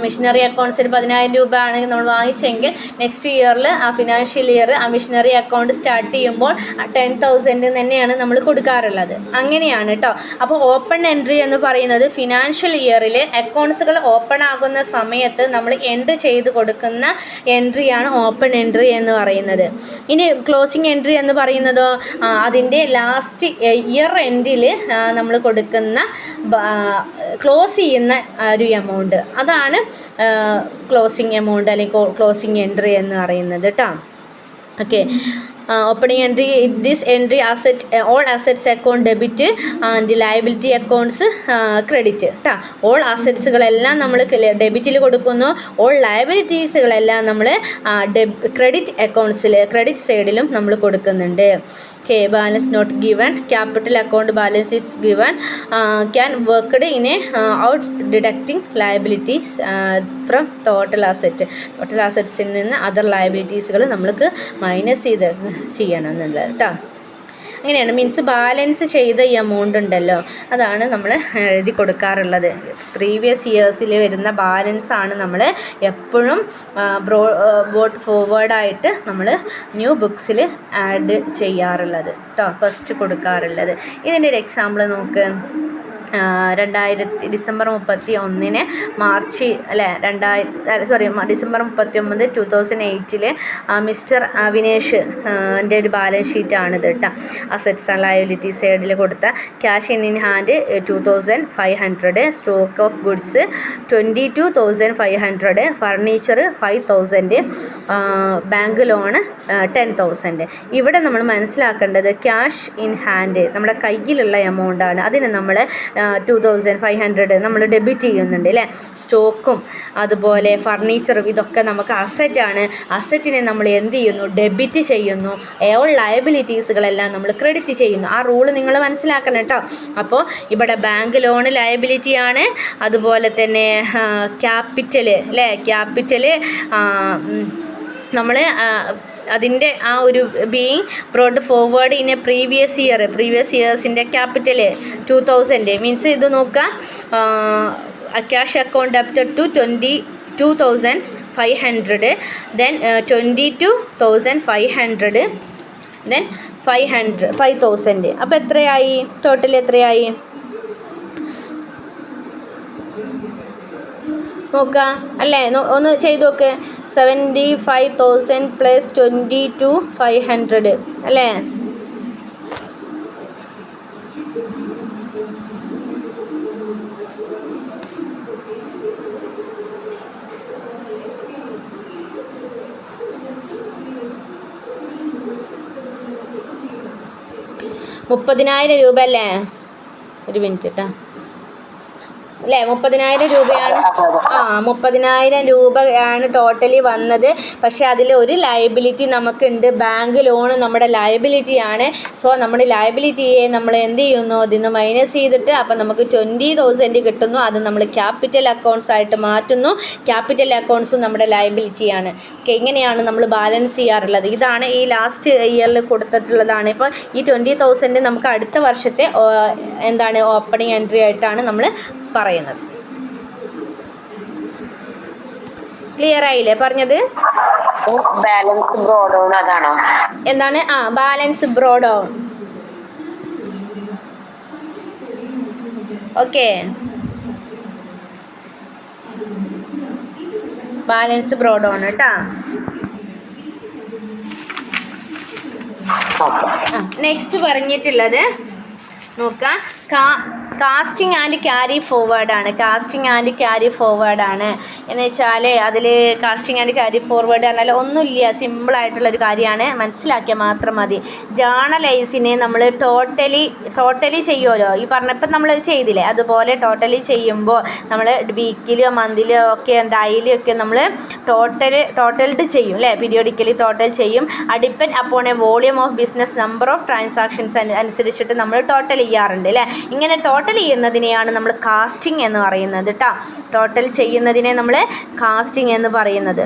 മിഷനറി അക്കൗണ്ട്സിൽ 10,000 രൂപ ആണെങ്കിൽ നമ്മൾ വാങ്ങിച്ചെങ്കിൽ നെക്സ്റ്റ് ഇയറിൽ ആ ഫിനാൻഷ്യൽ ഇയർ ആ മിഷനറി അക്കൗണ്ട് സ്റ്റാർട്ട് ചെയ്യുമ്പോൾ 10,000 തന്നെയാണ് നമ്മൾ കൊടുക്കാറുള്ളത്. അങ്ങനെയാണ് കേട്ടോ. അപ്പോൾ ഓപ്പൺ എൻട്രി എന്ന് പറയുന്നത് ഫിനാൻഷ്യൽ ഇയറിൽ അക്കൗണ്ട്സുകൾ ഓപ്പൺ ആകുന്ന സമയത്ത് നമ്മൾ എൻട്രി ചെയ്ത് കൊടുക്കുന്ന എൻട്രിയാണ് ഓപ്പൺ എൻട്രി എന്ന് പറയുന്നത്. ഇനി ക്ലോസിങ് എൻട്രി എന്ന് പറയുന്നതോ അതിൻ്റെ ലാസ്റ്റ് ഇയർ എൻഡിൽ നമ്മൾ കൊടുക്കുന്ന ക്ലോസ് ചെയ്യുന്ന ഒരു എമൗണ്ട്, അതാണ് ക്ലോസിങ് എമൗണ്ട് അല്ലെങ്കിൽ ക്ലോസിങ് എൻട്രി എന്ന് പറയുന്നത് കേട്ടോ. Okay. Opening entry, this entry all assets account debit and liability accounts credit കേട്ടോ. ഓൾ അസറ്റ്സുകളെല്ലാം നമ്മൾ ഡെബിറ്റിൽ കൊടുക്കുന്നു, ഓൾ ലയബിലിറ്റീസുകളെല്ലാം നമ്മൾ ക്രെഡിറ്റ് അക്കൗണ്ട്സിൽ ക്രെഡിറ്റ് സൈഡിലും നമ്മൾ കൊടുക്കുന്നുണ്ട്. Okay, balance not given, capital account balance is given, can worked in a out deducting liabilities from total asset. Total assets in other liabilities നമ്മൾക്ക് minus ചെയ്യണം എന്നുള്ളത് കേട്ടോ. അങ്ങനെയാണ്. മീൻസ് ബാലൻസ് ചെയ്ത ഈ എമൗണ്ട് ഉണ്ടല്ലോ, അതാണ് നമ്മൾ എഴുതി കൊടുക്കാറുള്ളത്. പ്രീവിയസ് ഇയേഴ്സിൽ വരുന്ന ബാലൻസാണ് നമ്മൾ എപ്പോഴും ബോട്ട് ഫോർവേഡായിട്ട് നമ്മൾ ന്യൂ ബുക്സിൽ ആഡ് ചെയ്യാറുള്ളത് കേട്ടോ, ഫസ്റ്റ് കൊടുക്കാറുള്ളത്. ഇതിൻ്റെ ഒരു എക്സാമ്പിൾ നോക്ക്. ഡിസംബർ 31 മാർച്ച് അല്ലേ ഡിസംബർ 31 2008 മിസ്റ്റർ അവിനേഷ് ൻ്റെ ഒരു ബാലൻസ് ഷീറ്റാണിത് കേട്ടോ. അസറ്റ്സ് ആൻഡ് ലയബിലിറ്റി സൈഡിൽ കൊടുത്ത cash in hand 2500, stock of goods 22,500, furniture 5,000, bank loan 10,000. ഇവിടെ നമ്മൾ മനസ്സിലാക്കേണ്ടത് ക്യാഷ് ഇൻ ഹാൻഡ് നമ്മുടെ കയ്യിലുള്ള എമൗണ്ടാണ്. അതിന് നമ്മൾ 2,500 നമ്മൾ ഡെബിറ്റ് ചെയ്യുന്നുണ്ട് അല്ലേ. സ്റ്റോക്കും അതുപോലെ ഫർണിച്ചറും ഇതൊക്കെ നമുക്ക് അസറ്റാണ്. അസറ്റിനെ നമ്മൾ എന്ത് ചെയ്യുന്നു? ഡെബിറ്റ് ചെയ്യുന്നു. ഓൾ ലയബിലിറ്റീസുകളെല്ലാം നമ്മൾ ക്രെഡിറ്റ് ചെയ്യുന്നു. ആ റൂള് നിങ്ങൾ മനസ്സിലാക്കണം കേട്ടോ. അപ്പോൾ ഇവിടെ ബാങ്ക് ലോൺ ലയബിലിറ്റിയാണ്. അതുപോലെ തന്നെ ക്യാപിറ്റൽ അല്ലേ, ക്യാപിറ്റൽ നമ്മൾ അതിൻ്റെ ആ ഒരു being brought forward in a previous ഇയേഴ്സിൻ്റെ ക്യാപിറ്റൽ 2,000 മീൻസ് ഇത് നോക്കുക. Cash account debited to 22,500, then 22,500, then 5,000. അപ്പോൾ എത്രയായി? ടോട്ടൽ എത്രയായി നോക്കുക അല്ലേ? ഒന്ന് ചെയ്ത് നോക്ക്. 75,000 പ്ലസ് 22,500 അല്ലേ? ₹30,000 അല്ലേ? ഒരു മിനിറ്റ് കേട്ടോ അല്ലേ, 30,000 രൂപയാണ്. 30,000 രൂപയാണ് ടോട്ടലി വന്നത്. പക്ഷേ അതിൽ ഒരു ലയബിലിറ്റി നമുക്കുണ്ട്. ബാങ്ക് ലോൺ നമ്മുടെ ലയബിലിറ്റിയാണ്. സോ നമ്മുടെ ലയബിലിറ്റിയെ നമ്മൾ എന്ത് ചെയ്യുന്നു? അതിൽ നിന്ന് മൈനസ് ചെയ്തിട്ട് അപ്പോൾ നമുക്ക് 20,000 കിട്ടുന്നു. അത് നമ്മൾ ക്യാപിറ്റൽ അക്കൗണ്ട്സ് ആയിട്ട് മാറ്റുന്നു. ക്യാപിറ്റൽ അക്കൗണ്ട്സും നമ്മുടെ ലയബിലിറ്റിയാണ്. ഇങ്ങനെയാണ് നമ്മൾ ബാലൻസ് ചെയ്യാറുള്ളത്. ഇതാണ് ഈ ലാസ്റ്റ് ഇയറിൽ കൊടുത്തിട്ടുള്ളതാണ്. ഇപ്പോൾ ഈ 20,000 നമുക്ക് അടുത്ത വർഷത്തെ എന്താണ് ഓപ്പണിംഗ് എൻട്രി ആയിട്ടാണ് നമ്മൾ പറയുന്നത്. ക്ലിയർ ആയില്ലേ പറഞ്ഞത്? ബാലൻസ് ബ്രോഡ് ഓൺ അതാണോ? എന്താണ്? Balance brought on. Okay, balance brought on കേട്ടോ. നെക്സ്റ്റ് പറഞ്ഞിട്ടുള്ളത് നോക്കാം. കാസ്റ്റിംഗ് ആൻഡ് ക്യാരി ഫോർവേഡാണ്. കാസ്റ്റിംഗ് ആൻഡ് ക്യാരി ഫോർവേഡാണ് എന്ന് വെച്ചാൽ അതിൽ കാസ്റ്റിംഗ് ആൻഡ് ക്യാരി ഫോർവേഡ് പറഞ്ഞാൽ ഒന്നുമില്ല, സിമ്പിളായിട്ടുള്ളൊരു കാര്യമാണ്, മനസ്സിലാക്കിയാൽ മാത്രം മതി. ജേർണലൈസിനെ നമ്മൾ ടോട്ടലി ചെയ്യുമല്ലോ, ഈ പറഞ്ഞപ്പോൾ നമ്മൾ ചെയ്തില്ലേ, അതുപോലെ ടോട്ടലി ചെയ്യുമ്പോൾ നമ്മൾ വീക്കിലോ മന്ത്ലിയോ ഒക്കെ ഡെയിലി ഒക്കെ നമ്മൾ ടോട്ടൽഡ് ചെയ്യും അല്ലേ, പീരിയോഡിക്കലി ടോട്ടൽ ചെയ്യും. Depend upon A volume of business, number of transactions അനുസരിച്ചിട്ട് നമ്മൾ ടോട്ടൽ ചെയ്യാറുണ്ട് അല്ലേ. ഇങ്ങനെ ടോട്ടൽ ചെയ്യുന്നതിനെയാണ് നമ്മൾ കാസ്റ്റിംഗ് എന്ന് പറയുന്നത് കേട്ടോ. ടോട്ടൽ ചെയ്യുന്നതിനെ നമ്മൾ കാസ്റ്റിംഗ് എന്ന് പറയുന്നത്.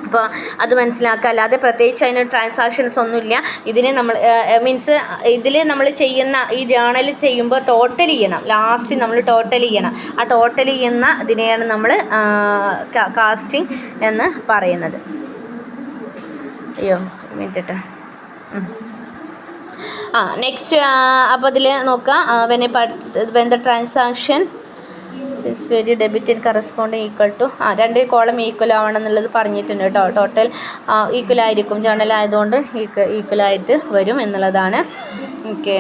അപ്പോൾ അത് മനസ്സിലാക്കുക. അല്ലാതെ പ്രത്യേകിച്ച് അതിന് ട്രാൻസാക്ഷൻസ് ഒന്നുമില്ല. ഇതിന് നമ്മൾ മീൻസ് ഇതിൽ നമ്മൾ ചെയ്യുന്ന ഈ ജേണൽ ചെയ്യുമ്പോൾ ടോട്ടൽ ചെയ്യണം. ലാസ്റ്റ് നമ്മൾ ടോട്ടൽ ചെയ്യണം. ആ ടോട്ടൽ ചെയ്യുന്ന ഇതിനെയാണ് നമ്മൾ കാസ്റ്റിംഗ് എന്ന് പറയുന്നത്. മിനിറ്റ്. നെക്സ്റ്റ് അപ്പോൾ ഇതിൽ നോക്കാം. When the transaction is very debit corresponding equal to രണ്ട് കോളം ഈക്വൽ ആവണം എന്നുള്ളത് പറഞ്ഞിട്ടുണ്ട് കേട്ടോ. ടോട്ടൽ ഈക്വലായിരിക്കും, ജേണലായതുകൊണ്ട് ഈക്വലായിട്ട് വരും എന്നുള്ളതാണ്. ഓക്കെ,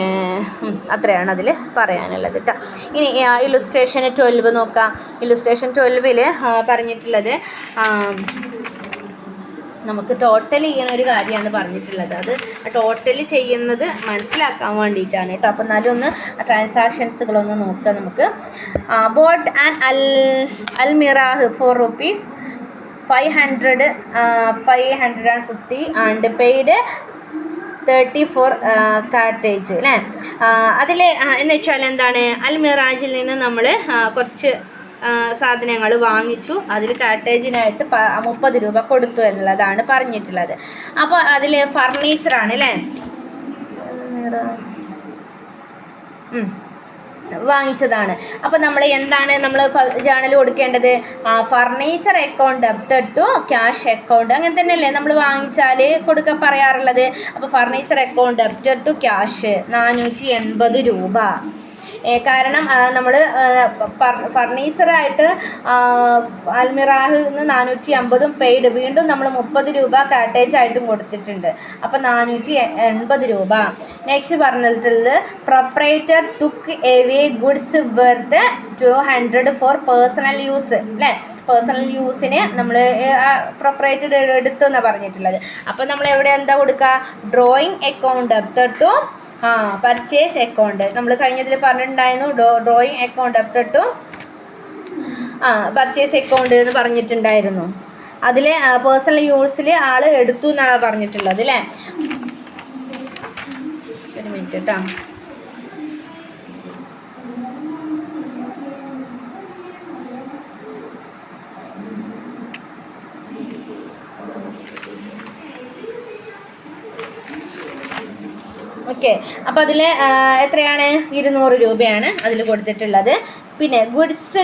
അത്രയാണ് അതിൽ പറയാനുള്ളത് കേട്ടോ. ഇനി ഇല്ലുസ്ട്രേഷൻ 12 നോക്കാം. ഇല്ലുസ്ട്രേഷൻ 12 പറഞ്ഞിട്ടുള്ളത് നമുക്ക് ടോട്ടൽ ചെയ്യുന്ന ഒരു കാര്യമാണ് പറഞ്ഞിട്ടുള്ളത്. അത് ടോട്ടൽ ചെയ്യുന്നത് മനസ്സിലാക്കാൻ വേണ്ടിയിട്ടാണ് കേട്ടോ. അപ്പോൾ എന്നാലും ഒന്ന് ട്രാൻസാക്ഷൻസുകളൊന്ന് നോക്കാം നമുക്ക്. ബോട്ട് ആൻഡ് അൽമിറാഹ് ₹550 ആൻഡ് പെയ്ഡ് 30 ഫോർ കാർട്ടേജ് അല്ലേ. അതിൽ എന്ന് വെച്ചാൽ എന്താണ്, അൽമിറാജിൽ നിന്ന് നമ്മൾ കുറച്ച് സാധനങ്ങൾ വാങ്ങിച്ചു. അതിൽ കാർട്ടേജിനായിട്ട് 30 രൂപ കൊടുത്തു എന്നുള്ളതാണ് പറഞ്ഞിട്ടുള്ളത്. അപ്പോൾ അതിൽ ഫർണിച്ചറാണ് അല്ലേ വാങ്ങിച്ചതാണ്. അപ്പോൾ നമ്മൾ എന്താണ് നമ്മൾ ജേണൽ കൊടുക്കേണ്ടത്? Furniture account debited to cash account, അങ്ങനെ തന്നെയല്ലേ നമ്മൾ വാങ്ങിച്ചാൽ പറയാറുള്ളത്. അപ്പോൾ furniture account debited to cash 480 രൂപ. കാരണം നമ്മൾ ഫർണിച്ചറായിട്ട് അൽമിറാഹിൽ നിന്ന് 450 പെയ്ഡ്, വീണ്ടും നമ്മൾ 30 രൂപ കാട്ടേജ് ആയിട്ടും കൊടുത്തിട്ടുണ്ട്. അപ്പോൾ 480 രൂപ. നെക്സ്റ്റ് പറഞ്ഞിട്ടുള്ളത് proprietor took away goods worth 200 for personal use, അല്ലേ? പേഴ്സണൽ യൂസിന് നമ്മൾ പ്രൊപ്പറേറ്റർ എടുത്തെന്നാണ് പറഞ്ഞിട്ടുള്ളത്. അപ്പോൾ നമ്മൾ എവിടെ എന്താ കൊടുക്കുക? Drawing account debtor to purchase account. നമ്മൾ കഴിഞ്ഞതിൽ പറഞ്ഞിട്ടുണ്ടായിരുന്നു drawing account debtor to purchase account എന്ന് പറഞ്ഞിട്ടുണ്ടായിരുന്നു. അതിൽ പേഴ്സണൽ യൂസിൽ ആൾ എടുത്തു എന്നാണ് പറഞ്ഞിട്ടുള്ളത്, അല്ലേ? ഒരു മിനിറ്റ് കേട്ടോ. ഓക്കെ, അപ്പോൾ അതിൽ എത്രയാണ്? 200 രൂപയാണ് അതിൽ കൊടുത്തിട്ടുള്ളത്. പിന്നെ ഗുഡ്സ്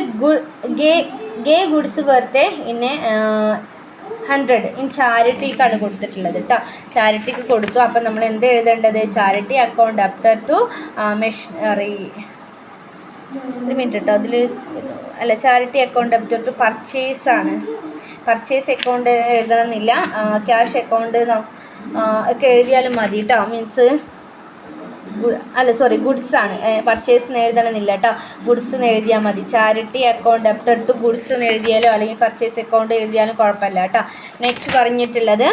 ഗുഡ്സ് വർത്ത് ഇന്നെ 100 ഇൻ ചാരിറ്റിക്കാണ് കൊടുത്തിട്ടുള്ളത് കേട്ടോ. ചാരിറ്റിക്ക് കൊടുത്തു. അപ്പം നമ്മൾ എന്ത് എഴുതേണ്ടത്? Charity account debtor to machinery. ഒരു മിനിറ്റ് കേട്ടോ, അതിൽ അല്ല, charity account debtor to purchase ആണ്. പർച്ചേസ് അക്കൗണ്ട് എഴുതണമെന്നില്ല, ക്യാഷ് അക്കൗണ്ട് ഒക്കെ എഴുതിയാലും മതി കേട്ടോ. മീൻസ് അല്ല സോറി, ഗുഡ്സ് ആണ്. പർച്ചേസ് എഴുതണമെന്നില്ല കേട്ടോ, ഗുഡ്സ് എഴുതിയാൽ മതി. Charity account debtor to goods എഴുതിയാലോ അല്ലെങ്കിൽ പർച്ചേസ് അക്കൗണ്ട് എഴുതിയാലും കുഴപ്പമില്ല കേട്ടോ. നെക്സ്റ്റ് പറഞ്ഞിട്ടുള്ളത്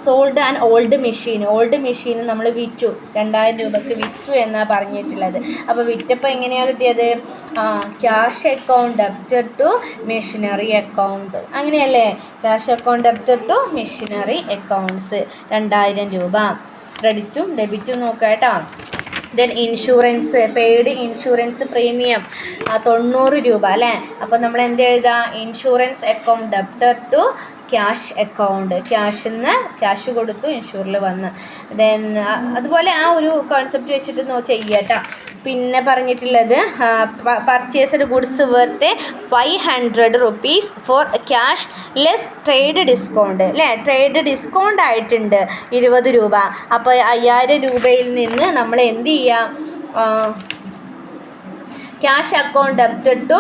സോൾഡ് ആൻഡ് ഓൾഡ് മെഷീൻ നമ്മൾ വിറ്റു, 2000 രൂപക്ക് വിറ്റു എന്നാണ് പറഞ്ഞിട്ടുള്ളത്. അപ്പോൾ വിറ്റപ്പോൾ എങ്ങനെയാണ് കിട്ടിയത്? Cash account debtor to machinery account, അങ്ങനെയല്ലേ? Cash account debtor to machinery accounts 2000 രൂപ. ക്രെഡിറ്റും ഡെബിറ്റും നോക്കുക കേട്ടോ. Then insurance, paid insurance premium 90 രൂപ, അല്ലേ? അപ്പോൾ നമ്മൾ എന്ത് എഴുതുക? Insurance account debtor to cash account. Cash കൊടുത്തു, ഇൻഷൂറിൽ വന്ന്. ദെൻ അതുപോലെ ആ ഒരു കോൺസെപ്റ്റ് വെച്ചിട്ട് ചെയ്യുക കേട്ടോ. പിന്നെ പറഞ്ഞിട്ടുള്ളത് purchased goods worth 500 rupees for cash less trade discount, അല്ലേ? ട്രേഡ് ഡിസ്കൗണ്ട് ആയിട്ടുണ്ട് 20 രൂപ. അപ്പോൾ 5000 രൂപയിൽ നിന്ന് നമ്മൾ എന്ത് ചെയ്യാം? Cash account debtor to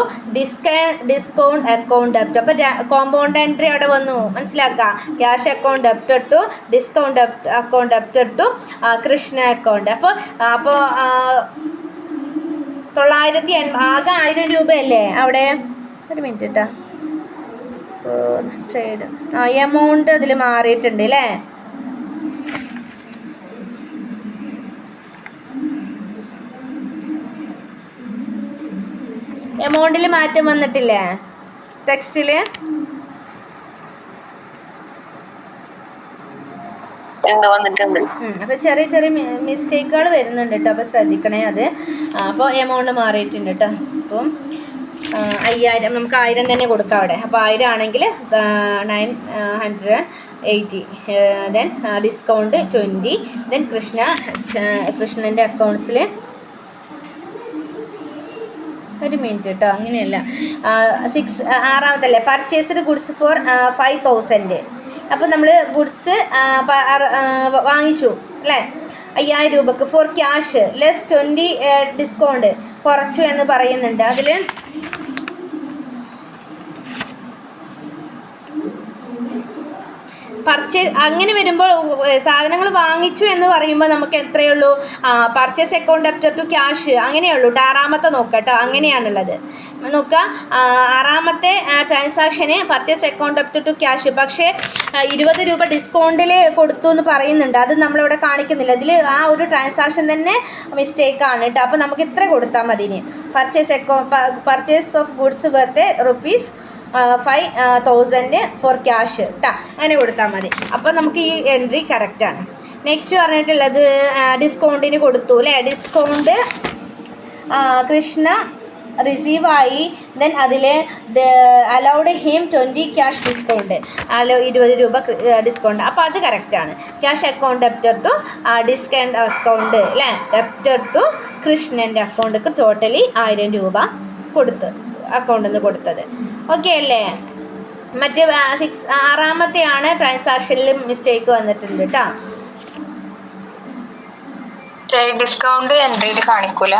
discount account ഡെപ്റ്റ്. അപ്പോൾ കോമ്പൗണ്ട് എൻട്രി അവിടെ വന്നു, മനസ്സിലാക്കുക. Cash account debtor to discount account debtor to Krishna account. അപ്പോൾ 980, ആകെ 1000 രൂപയല്ലേ അവിടെ? ഒരു മിനിറ്റ് കേട്ടോ, ട്രേഡ് എമൗണ്ട് അതിൽ മാറിയിട്ടുണ്ട്, അല്ലേ? എമൗണ്ടിൽ മാറ്റം വന്നിട്ടില്ലേ ടെക്സ്റ്റിൽ? അപ്പോൾ ചെറിയ ചെറിയ മിസ്റ്റേക്കുകൾ വരുന്നുണ്ട് കേട്ടോ, അപ്പോൾ ശ്രദ്ധിക്കണേ അത്. അപ്പോൾ എമൗണ്ട് മാറിയിട്ടുണ്ട് കേട്ടോ. അപ്പം 5000 നമുക്ക് 1000 തന്നെ കൊടുക്കാം അവിടെ. അപ്പോൾ 1000 ആണെങ്കിൽ 980. Then discount 20. ദെൻ കൃഷ്ണൻ്റെ അക്കൗണ്ട്സിൽ ഒരു മിനിറ്റ് കേട്ടോ, അങ്ങനെയല്ല. 6 പർച്ചേസ്ഡ് ഗുഡ്സ് ഫോർ 5000. അപ്പോൾ നമ്മൾ ഗുഡ്സ് വാങ്ങിച്ചു, അല്ലേ? 5000 രൂപക്ക് ഫോർ ക്യാഷ് ലെസ് 20 ഡിസ്കൗണ്ട് കുറച്ചു എന്ന് പറയുന്നുണ്ട്. അതിൽ അങ്ങനെ വരുമ്പോൾ സാധനങ്ങൾ വാങ്ങിച്ചു എന്ന് പറയുമ്പോൾ നമുക്ക് എത്രയേ ഉള്ളൂ? Purchase account debtor to cash അങ്ങനെയുള്ളൂ. 6ാമത്തെ നോക്കുക കേട്ടോ, അങ്ങനെയാണുള്ളത്. നോക്കുക, 6ാമത്തെ ട്രാൻസാക്ഷന് purchase account debtor to cash, പക്ഷേ 20 രൂപ ഡിസ്കൗണ്ടിൽ കൊടുത്തു എന്ന് പറയുന്നുണ്ട്. അത് നമ്മളിവിടെ കാണിക്കുന്നില്ല. ഇതിൽ ആ ഒരു ട്രാൻസാക്ഷൻ തന്നെ മിസ്റ്റേക്കാണ് കേട്ടോ. അപ്പോൾ നമുക്ക് ഇത്ര കൊടുത്താൽ മതി. Purchase of goods worth rupees 5000 for cash കേട്ടോ, അങ്ങനെ കൊടുത്താൽ മതി. അപ്പോൾ നമുക്ക് ഈ എൻട്രി കറക്റ്റാണ്. നെക്സ്റ്റ് പറഞ്ഞിട്ടുള്ളത് ഡിസ്കൗണ്ടിന് കൊടുത്തു, അല്ലേ? ഡിസ്കൗണ്ട് കൃഷ്ണ റിസീവായി. ദെൻ അതിൽ അലൗഡ് ഹിം 20 ക്യാഷ് ഡിസ്കൗണ്ട്, 20 രൂപ ഡിസ്കൗണ്ട്. അപ്പോൾ അത് കറക്റ്റാണ്. Cash account debtor to discount account, അല്ലേ? ഡെപ്റ്റർ ടു കൃഷ്ണൻ്റെ അക്കൗണ്ടിക്ക് ടോട്ടലി 1000 രൂപ അക്കൗണ്ടിൽ നിന്ന് കൊടുത്തത്. ഓക്കെ അല്ലേ? മറ്റ് 6ാമത്തെയാണ് ട്രാൻസാക്ഷനിൽ മിസ്റ്റേക്ക് വന്നിട്ടുണ്ട് കേട്ടോ. ട്രേഡ് ഡിസ്കൗണ്ട് എൻട്രിയിൽ കാണിക്കൂല.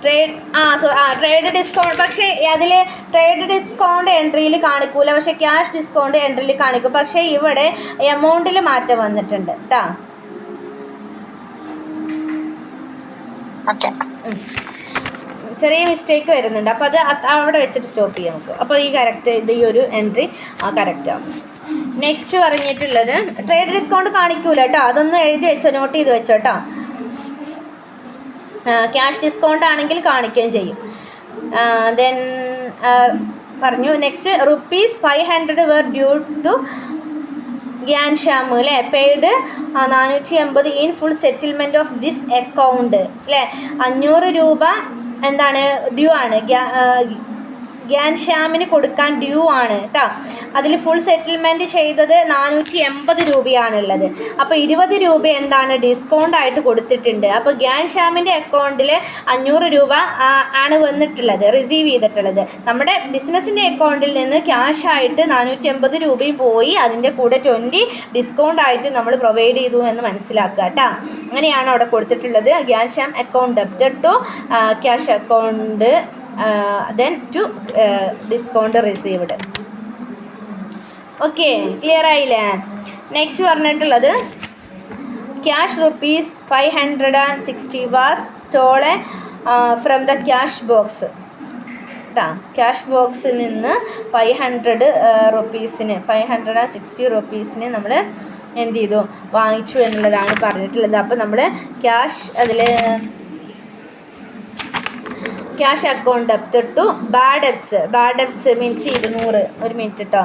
ട്രേഡ് ഡിസ്കൗണ്ട്, പക്ഷേ അതിൽ ട്രേഡ് ഡിസ്കൗണ്ട് എൻട്രിയിൽ കാണിക്കൂല, പക്ഷേ ക്യാഷ് ഡിസ്കൗണ്ട് എൻട്രിയിൽ കാണിക്കും. പക്ഷേ ഇവിടെ എമൗണ്ടിൽ മാറ്റം വന്നിട്ടുണ്ട് കേട്ടോ. ഓക്കെ, ചെറിയ മിസ്റ്റേക്ക് വരുന്നുണ്ട്. അപ്പോൾ അത് അവിടെ വെച്ചിട്ട് സ്റ്റോപ്പ് ചെയ്യാം നമുക്ക്. അപ്പോൾ ഈ കറക്റ്റ് ഇത് ഈ ഒരു എൻട്രി കറക്റ്റ് ആവും. നെക്സ്റ്റ് പറഞ്ഞിട്ടുള്ളത് ട്രേഡ് ഡിസ്കൗണ്ട് കാണിക്കൂല കേട്ടോ, അതൊന്ന് എഴുതി വെച്ചോ, നോട്ട് ചെയ്ത് വെച്ചോ കേട്ടോ. ക്യാഷ് ഡിസ്കൗണ്ട് ആണെങ്കിൽ കാണിക്കുകയും ചെയ്യും. ദെൻ പറഞ്ഞു next ₹500 were due to Gyan Shyam അല്ലേ, paid 480 in full settlement of this account അല്ലേ. 500 രൂപ എന്താണ് ഡ്യൂ ആണ്, ഗ്യാൻ ശ്യാമിന് കൊടുക്കാൻ ഡ്യൂ ആണ് കേട്ടോ. അതിൽ ഫുൾ സെറ്റിൽമെൻറ്റ് ചെയ്തത് 480 രൂപയാണുള്ളത്. അപ്പോൾ 20 രൂപ എന്താണ് ഡിസ്കൗണ്ട് ആയിട്ട് കൊടുത്തിട്ടുണ്ട്. അപ്പോൾ ഗ്യാൻ ശ്യാമിൻ്റെ അക്കൗണ്ടിൽ 500 രൂപ ആണ് വന്നിട്ടുള്ളത്, റിസീവ് ചെയ്തിട്ടുള്ളത്. നമ്മുടെ ബിസിനസ്സിൻ്റെ അക്കൗണ്ടിൽ നിന്ന് ക്യാഷ് ആയിട്ട് 480 രൂപയും പോയി, അതിൻ്റെ കൂടെ 20 ഡിസ്കൗണ്ട് ആയിട്ട് നമ്മൾ പ്രൊവൈഡ് ചെയ്തു എന്ന് മനസ്സിലാക്കുക കേട്ടോ. അങ്ങനെയാണ് അവിടെ കൊടുത്തിട്ടുള്ളത്. Gyan Shyam account debited to cash account then to discount received. Okay, clear ആയില്ലേ? നെക്സ്റ്റ് പറഞ്ഞിട്ടുള്ളത് cash ₹560 was stolen from the cash box കേട്ടോ. ക്യാഷ് ബോക്സിൽ നിന്ന് 560 റുപ്പീസിന് നമ്മൾ എന്ത് ചെയ്തു, വാങ്ങിച്ചു എന്നുള്ളതാണ് പറഞ്ഞിട്ടുള്ളത്. അപ്പോൾ നമ്മൾ ക്യാഷ് അതിൽ cash account debit to bad debts means 200. ഒരു മിനിറ്റ് കേട്ടോ,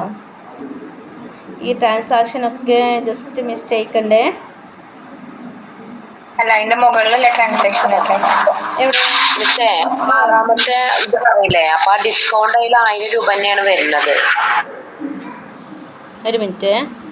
ഈ ട്രാൻസാക്ഷനൊക്കെ ജസ്റ്റ് മിസ്റ്റേക്ക് ഉണ്ട്. അല്ല, അതിന്റെ മുകളിലുള്ള ട്രാൻസാക്ഷൻ എവിടെ ആറാമത്തെ ഇത് പറയില്ലേ, അപ്പൊ ആ ഡിസ്കൗണ്ട് അതിൽ 1000 രൂപ തന്നെയാണ് വരുന്നത്. ഒരു മിനിറ്റ്.